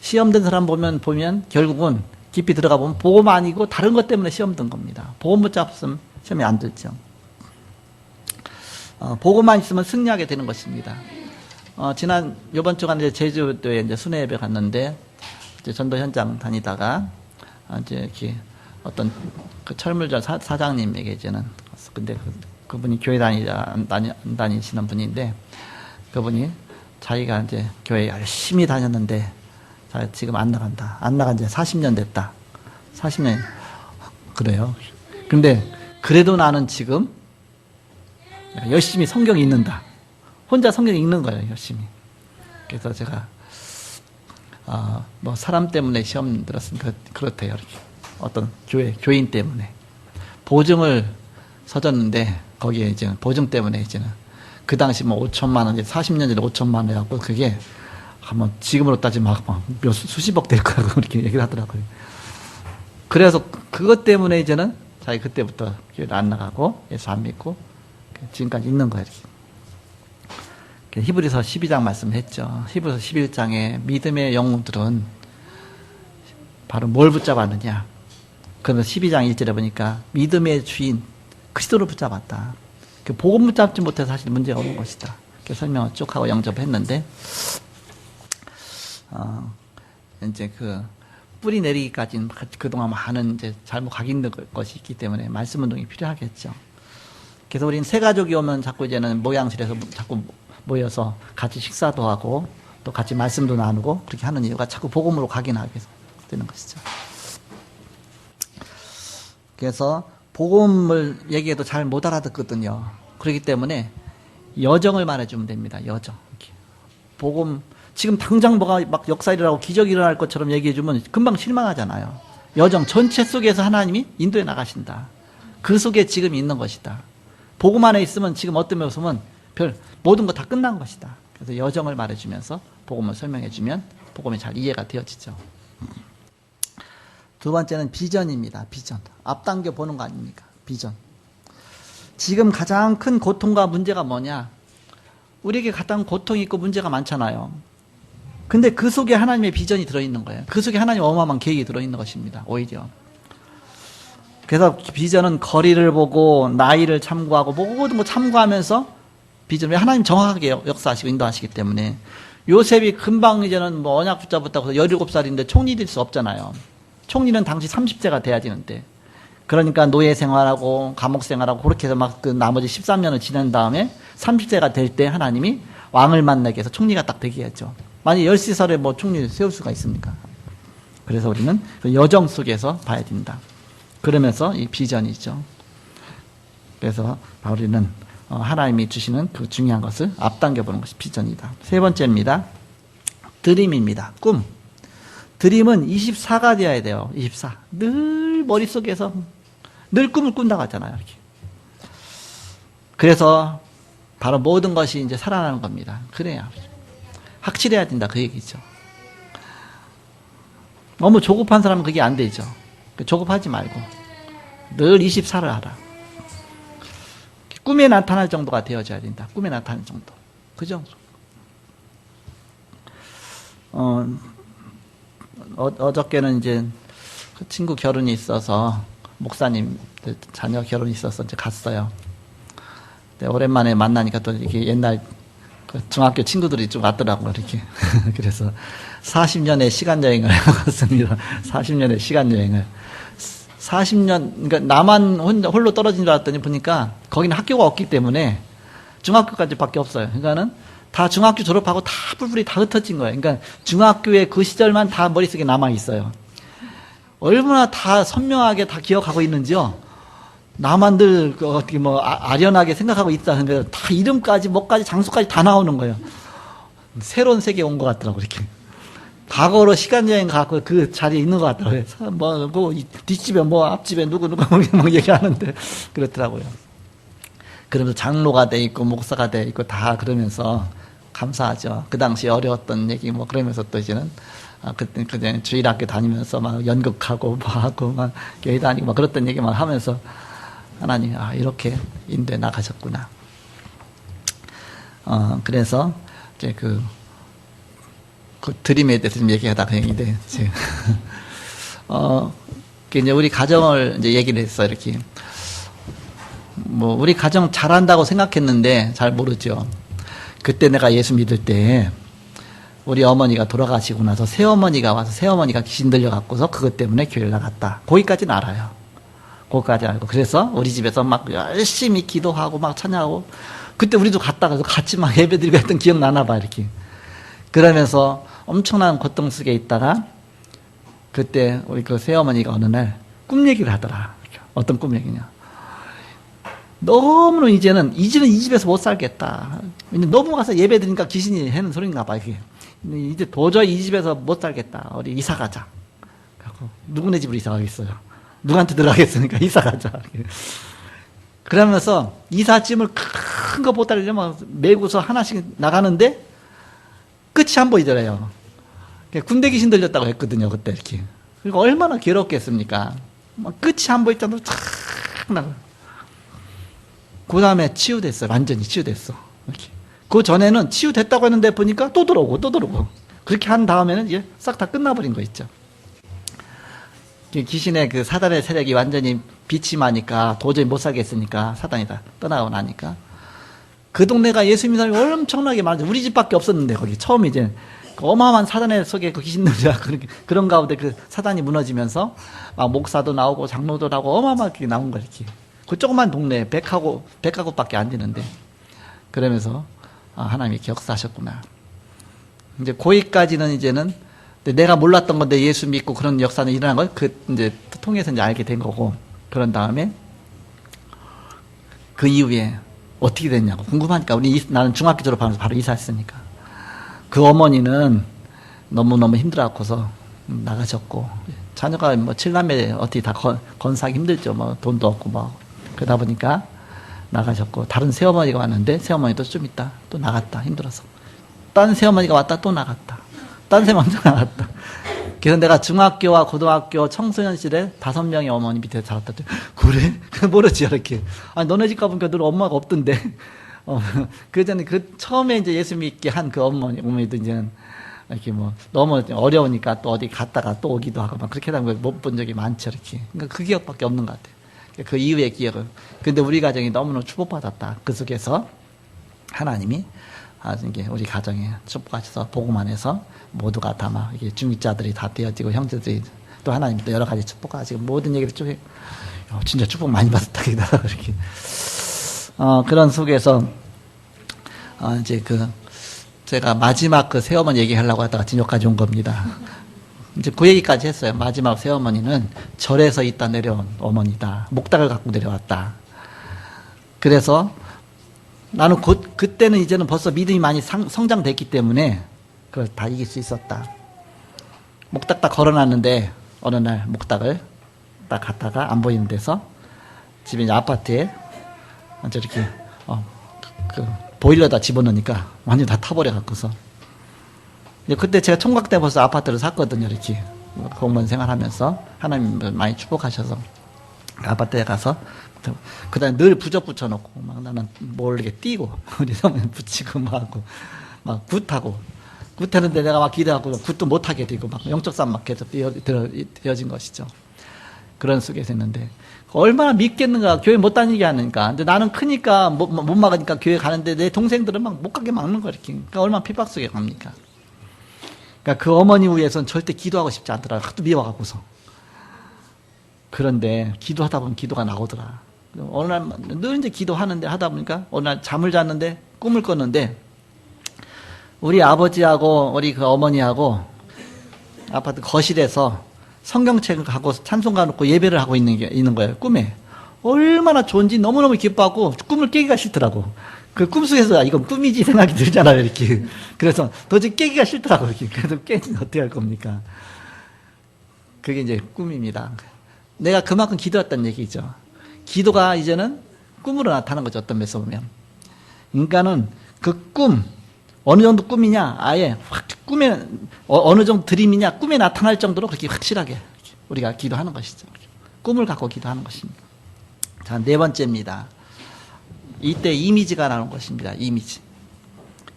시험 든 사람 보면 결국은 깊이 들어가 보면 복음 아니고 다른 것 때문에 시험 든 겁니다. 복음 붙잡으면 시험이 안 들죠. 복음만 있으면 승리하게 되는 것입니다. 요번 주간 제주도에 이제 순회 예배 갔는데, 이제 전도 현장 다니다가, 이제 이렇게 어떤 그 철물점 사장님에게 이제는, 근데 그분이 교회 다니시는 분인데, 그분이 자기가 이제 교회 열심히 다녔는데, 지금 안 나간다. 안 나간 지 40년 됐다. 40년. 그래요. 근데, 그래도 나는 지금 열심히 성경 읽는다. 혼자 성경 읽는 거예요, 열심히. 그래서 제가, 사람 때문에 시험 들었으면 그렇대요. 이렇게. 어떤 교인 때문에. 보증을 서줬는데, 거기에 이제 보증 때문에 이제는, 그 당시 5천만 원, 이제 40년 전에 5천만 원 해갖고, 그게, 한번 지금으로 따지면 수십억 될 거라고 그렇게 얘기를 하더라고요. 그래서 그것 때문에 이제는 자기 그때부터 교회를 안 나가고, 예수 안 믿고, 지금까지 있는 거예요, 이렇게. 히브리서 12장 말씀했죠. 히브리서 11장에 믿음의 영웅들은 바로 뭘 붙잡았느냐. 그러면 12장 1절에 보니까 믿음의 주인 그리스도를 붙잡았다. 복음 붙잡지 못해서 사실 문제가 오는 것이다. 이렇게 설명을 쭉 하고 영접했는데, 이제 뿌리 내리기까지는 그동안 많은 이제 잘못 각인된 것이 있기 때문에 말씀 운동이 필요하겠죠. 그래서 우리는 세 가족이 오면 자꾸 이제는 모양실에서 자꾸 모여서 같이 식사도 하고 또 같이 말씀도 나누고 그렇게 하는 이유가 자꾸 복음으로 각인하게 되는 것이죠. 그래서 복음을 얘기해도 잘 못 알아듣거든요. 그렇기 때문에 여정을 말해주면 됩니다. 여정. 이렇게. 복음, 지금 당장 뭐가 막 역사 일어나고 기적이 일어날 것처럼 얘기해주면 금방 실망하잖아요. 여정 전체 속에서 하나님이 인도해 나가신다. 그 속에 지금 있는 것이다. 복음 안에 있으면 지금 어떤 모습은 모든 거 다 끝난 것이다. 그래서 여정을 말해주면서 복음을 설명해주면 복음이 잘 이해가 되어지죠. 두 번째는 비전입니다. 비전. 앞당겨 보는 거 아닙니까? 비전. 지금 가장 큰 고통과 문제가 뭐냐? 우리에게 가장 고통이 있고 문제가 많잖아요. 근데 그 속에 하나님의 비전이 들어있는 거예요. 그 속에 하나님의 어마어마한 계획이 들어있는 것입니다. 오히려. 그래서 비전은 거리를 보고 나이를 참고하고 모든 거 참고하면서 비전. 왜 하나님 정확하게 역사하시고 인도하시기 때문에. 요셉이 금방 이제는 뭐 언약 붙잡았다고 해서 17살인데 총리 될 수 없잖아요. 총리는 당시 30세가 돼야 되는데. 그러니까 노예 생활하고 감옥 생활하고 그렇게 해서 막 그 나머지 13년을 지낸 다음에 30세가 될 때 하나님이 왕을 만나게 해서 총리가 딱 되게 했죠. 만약 13살에 뭐 총리를 세울 수가 있습니까? 그래서 우리는 그 여정 속에서 봐야 된다. 그러면서 이 비전이죠. 그래서 우리는 하나님이 주시는 그 중요한 것을 앞당겨 보는 것이 비전이다. 세 번째입니다. 드림입니다. 꿈. 드림은 24가 되어야 돼요. 24. 늘 머릿속에서 늘 꿈을 꾼다고 하잖아요. 이렇게. 그래서 바로 모든 것이 이제 살아나는 겁니다. 그래야. 확실해야 된다. 그 얘기죠. 너무 조급한 사람은 그게 안 되죠. 조급하지 말고 늘 24를 하라. 꿈에 나타날 정도가 되어져야 된다. 꿈에 나타날 정도. 그 정도. 어저께는 이제 그 친구 결혼이 있어서 목사님 자녀 결혼이 있어서 이제 갔어요. 근데 오랜만에 만나니까 또 이렇게 옛날 그 중학교 친구들이 좀 왔더라고요. 이렇게. 그래서 40년의 시간 여행을 해봤습니다. 40년의 시간 여행을. 40년, 그러니까 나만 홀로 떨어진 줄 알았더니 보니까 거기는 학교가 없기 때문에 중학교까지밖에 없어요. 그러니까는 다 중학교 졸업하고 다 뿔뿔이 다 흩어진 거예요. 그러니까 중학교의 그 시절만 다 머릿속에 남아 있어요. 얼마나 다 선명하게 다 기억하고 있는지요. 나만 늘 어떻게 뭐 아련하게 생각하고 있다는 게 다 이름까지 뭐까지 장소까지 다 나오는 거예요. 새로운 세계에 온 것 같더라고 이렇게. 과거로 시간 여행 가고 그 자리에 있는 것 같더라고요. 뭐 뒷집에 뭐 앞집에 누구 뭐 얘기하는데 그렇더라고요. 그러면서 장로가 돼 있고 목사가 돼 있고 다 그러면서 감사하죠. 그 당시 어려웠던 얘기 뭐 그러면서 또 이제는 그때 주일학교 다니면서 막 연극하고 뭐 하고 막 교회 다니고 막 그랬던 얘기만 하면서 하나님 이렇게 인도에 나가셨구나. 그래서 이제 그 드림에 대해서 좀 얘기하다 그 얘기인데 이제 우리 가정을 이제 얘기를 했어 이렇게. 뭐 우리 가정 잘한다고 생각했는데 잘 모르죠. 그때 내가 예수 믿을 때 우리 어머니가 돌아가시고 나서 새어머니가 와서 새어머니가 귀신 들려갖고서 그것 때문에 교회를 나갔다. 거기까지는 알아요. 거기까지 알고. 그래서 우리 집에서 막 열심히 기도하고 막 찬양하고 그때 우리도 갔다 가서 같이 막 예배드리고 했던 기억 나나 봐 이렇게. 그러면서 엄청난 고통 속에 있다가 그때 우리 그 새어머니가 어느 날 꿈 얘기를 하더라. 어떤 꿈 얘기냐. 너무는 이제는 이 집에서 못 살겠다. 너무 가서 예배 드리니까 귀신이 하는 소리인가 봐, 이게. 이제 도저히 이 집에서 못 살겠다. 우리 이사 가자. 그래서 누구네 집으로 이사 가겠어요? 누구한테 들어가겠으니까 이사 가자. 그러면서 이삿짐을 큰 거 못 달려면 메고서 하나씩 나가는데 끝이 안 보이더래요. 군대 귀신 들렸다고 했거든요, 그때 이렇게. 그리고 얼마나 괴롭겠습니까? 막 끝이 안 보일 정도로 쫙 나가. 그 다음에 치유됐어요. 완전히 치유됐어. 이렇게. 그 전에는 치유됐다고 했는데 보니까 또 들어오고 또 들어오고. 그렇게 한 다음에는 이제 싹 다 끝나버린 거 있죠. 귀신의 그 사단의 세력이 완전히 비침하니까 도저히 못 살겠으니까 사단이 다 떠나고 나니까. 그 동네가 예수 믿는 사람이 엄청나게 많았죠. 우리 집밖에 없었는데 거기 처음 이제 어마어마한 사단의 속에 그 귀신들이 그런 가운데 그 사단이 무너지면서 막 목사도 나오고 장로도 나오고 어마어마하게 나온 거 이렇게. 그 조그만 동네 100가구밖에 안 되는데 그러면서 하나님이 이렇게 역사하셨구나. 이제 거기까지는 이제는 내가 몰랐던 건데 예수 믿고 그런 역사는 일어난 걸 그 이제 통해서 이제 알게 된 거고 그런 다음에 그 이후에 어떻게 됐냐고 궁금하니까 나는 중학교 졸업하면서 바로 이사했으니까 그 어머니는 너무너무 힘들어갖고서 나가셨고 자녀가 뭐 7남매 어떻게 다 건사하기 힘들죠. 뭐 돈도 없고 뭐 그러다 보니까 나가셨고 다른 새어머니가 왔는데 새어머니도 좀 있다 또 나갔다 힘들어서 딴 새어머니가 왔다 또 나갔다 딴 새어머니가 나갔다 그래서 내가 중학교와 고등학교 청소년 시절에 5명의 어머니 밑에 살았다. 그래? 모르지, 이렇게. 아니, 너네 집 가보니까 늘 엄마가 없던데. 그전에 처음에 이제 예수 믿게 한 그 어머니도 이제는 이렇게 뭐 너무 어려우니까 또 어디 갔다가 또 오기도 하고 막 그렇게 하다 보면 못 본 적이 많죠, 이렇게. 그러니까 그 기억밖에 없는 것 같아요. 그 이후의 기억을. 근데 우리 가정이 너무너무 축복받았다. 그 속에서 하나님이 이게 우리 가정에 축복하셔서 복음만 해서 모두가 다 막 이게 중직자들이 다 되어지고 형제들이 또 하나님 또 여러 가지 축복하시고 모든 얘기를 쭉 해. 진짜 축복 많이 받았다. 이렇게. 그런 속에서 이제 제가 마지막 그 새어머니 얘기하려고 하다가 진역까지 온 겁니다. 이제 그 얘기까지 했어요. 마지막 새어머니는 절에서 있다 내려온 어머니다. 목닥을 갖고 내려왔다. 그래서 나는 그때는 이제는 벌써 믿음이 많이 성장됐기 때문에 그걸 다 이길 수 있었다. 목닥 딱 걸어놨는데 어느 날 목닥을 딱 갔다가 안 보이는 데서 집에 이제 아파트에 이렇게 보일러다 집어넣으니까 완전 다 타버려 갖고서 그때 제가 총각 때 벌써 아파트를 샀거든요. 이렇게 공무원 생활하면서 하나님 많이 축복하셔서 아파트에 가서 그다음에 늘 부적 붙여놓고 막 나는 모르게 뛰고 우리 사모님 붙이고 막 하고 막 굿하고 굿하는데 내가 막 기대하고 굿도 못하게 되고 막 영적 싸움 막 계속 되어진 것이죠. 그런 속에서 했는데 얼마나 믿겠는가. 교회 못 다니게 하니까. 근데 나는 크니까 못 막으니까 교회 가는데 내 동생들은 막 못 가게 막는 거야 이렇게. 그러니까 얼마나 핍박 속에 갑니까. 그러니까 그 어머니 위해서는 절대 기도하고 싶지 않더라. 하도 미워갖고서. 그런데 기도하다 보면 기도가 나오더라. 어느 날 늘 이제 기도하는데 하다 보니까 어느 날 잠을 잤는데 꿈을 꿨는데 우리 아버지하고 우리 그 어머니하고 아파트 거실에서 성경책을 갖고 찬송가 놓고 예배를 하고 있는 거예요. 꿈에. 얼마나 좋은지 너무너무 기뻐하고 꿈을 깨기가 싫더라고. 그 꿈속에서 이건 꿈이지 생각이 들잖아요. 이렇게. 그래서 도저히 깨기가 싫더라고. 이렇게. 그래서 깨지면 어떻게 할 겁니까? 그게 이제 꿈입니다. 내가 그만큼 기도했다는 얘기죠. 기도가 이제는 꿈으로 나타나는 거죠. 어떤 면에서 보면. 인간은 그 꿈, 어느 정도 꿈이냐, 아예 확 꿈에, 어느 정도 드림이냐, 꿈에 나타날 정도로 그렇게 확실하게 우리가 기도하는 것이죠. 꿈을 갖고 기도하는 것입니다. 자, 4번째입니다. 이때 이미지가 나오는 것입니다. 이미지.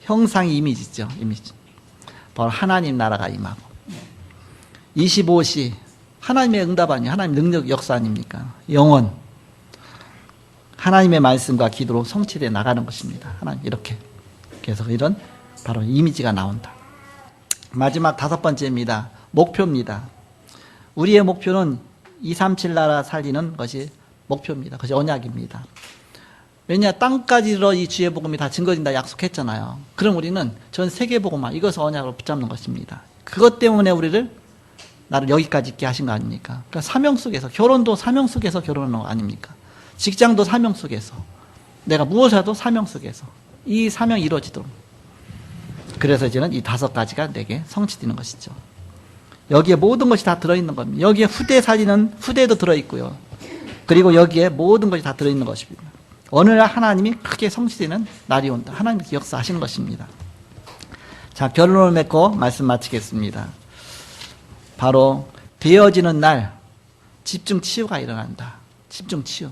형상이 이미지죠. 이미지. 바로 하나님 나라가 임하고. 25시. 하나님의 응답 아니에요. 하나님 능력 역사 아닙니까? 영원. 하나님의 말씀과 기도로 성취되어 나가는 것입니다. 하나님 이렇게. 그래서 이런 바로 이미지가 나온다. 마지막 5번째입니다. 목표입니다. 우리의 목표는 237 나라 살리는 것이 목표입니다. 그것이 언약입니다. 왜냐, 땅까지 이르러 이 주의 복음이 다 증거진다 약속했잖아요. 그럼 우리는 전 세계 복음화 이것을 언약으로 붙잡는 것입니다. 그것 때문에 우리를 나를 여기까지 있게 하신 거 아닙니까? 그러니까 사명 속에서, 결혼도 사명 속에서 결혼하는 거 아닙니까? 직장도 사명 속에서, 내가 무엇을 해도 사명 속에서 이 사명이 이루어지도록. 그래서 이제는 이 5가지가 내게 성취되는 것이죠. 여기에 모든 것이 다 들어있는 겁니다. 여기에 후대 살리는 후대도 들어있고요. 그리고 여기에 모든 것이 다 들어있는 것입니다. 어느 날 하나님이 크게 성취되는 날이 온다. 하나님이 역사하시는 것입니다. 자, 결론을 맺고 말씀 마치겠습니다. 바로 되어지는 날 집중 치유가 일어난다. 집중 치유.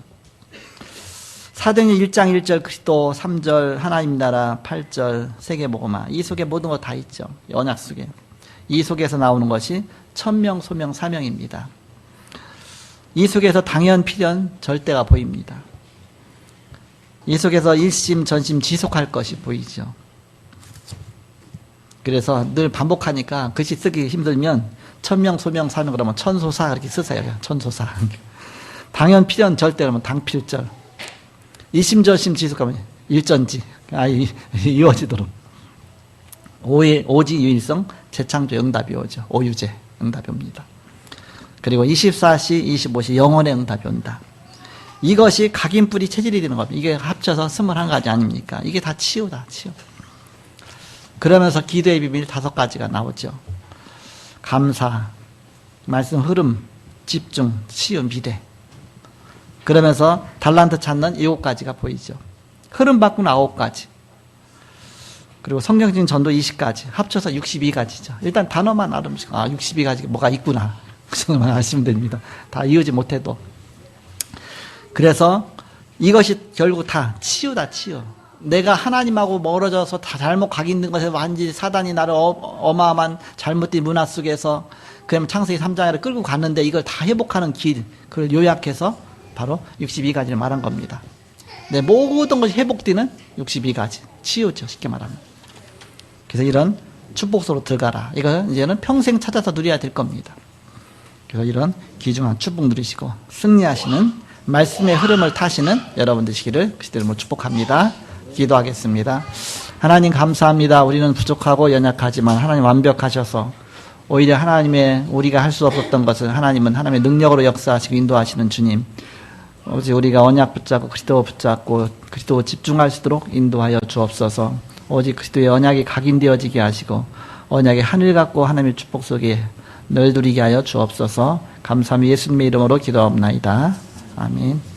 사도행전 1장 1절 그리스도, 3절 하나님 나라, 8절 세계복음화. 이 속에 모든 거 다 있죠. 언약 속에. 이 속에서 나오는 것이 천명, 소명, 사명입니다. 이 속에서 당연, 필연, 절대가 보입니다. 이 속에서 일심, 전심, 지속할 것이 보이죠. 그래서 늘 반복하니까 글씨 쓰기 힘들면 천명, 소명, 사명 그러면 천소사 이렇게 쓰세요. 천소사. 당연, 필연, 절대 그러면 당필절. 일심, 전심, 지속하면 일전지. 이루어지도록. 오지, 유일성, 재창조, 응답이 오죠. 오유제, 응답이 옵니다. 그리고 24시, 25시 영혼의 응답이 온다. 이것이 각인뿌리 체질이 되는 겁니다. 이게 합쳐서 21가지 아닙니까? 이게 다 치유다, 치유. 그러면서 기도의 비밀 5가지가 나오죠. 감사, 말씀 흐름, 집중, 치유, 미래. 그러면서 달란트 찾는 7가지가 보이죠. 흐름 바꾸는 9가지. 그리고 성경적인 전도 20가지, 합쳐서 62가지죠. 일단 단어만 알으면, 62가지 뭐가 있구나. 그 정도만 아시면 됩니다. 다 이유지 못해도. 그래서 이것이 결국 다 치유다, 치유. 내가 하나님하고 멀어져서 다 잘못 각인된 것에 완전히 사단이 나를 어마어마한 잘못된 문화 속에서 그럼 창세기 3장에 끌고 갔는데 이걸 다 회복하는 길, 그걸 요약해서 바로 62가지를 말한 겁니다. 네, 모든 것이 회복되는 62가지. 치유죠, 쉽게 말하면. 그래서 이런 축복으로 들어가라. 이거 이제는 평생 찾아서 누려야 될 겁니다. 그래서 이런 귀중한 축복 누리시고 승리하시는 말씀의 흐름을 타시는 여러분 되시기를 그리스도 이름으로 축복합니다. 기도하겠습니다. 하나님 감사합니다. 우리는 부족하고 연약하지만 하나님 완벽하셔서 오히려 하나님의 우리가 할 수 없었던 것을 하나님은 하나님의 능력으로 역사하시고 인도하시는 주님. 오직 우리가 언약 붙잡고 그리스도 붙잡고 그리스도 집중할 수 있도록 인도하여 주옵소서. 오직 그리스도의 언약이 각인되어지게 하시고 언약의 하늘 같고 하나님의 축복 속에 늘 누리게 하여 주옵소서. 감사함이 예수님의 이름으로 기도하옵나이다. 아멘.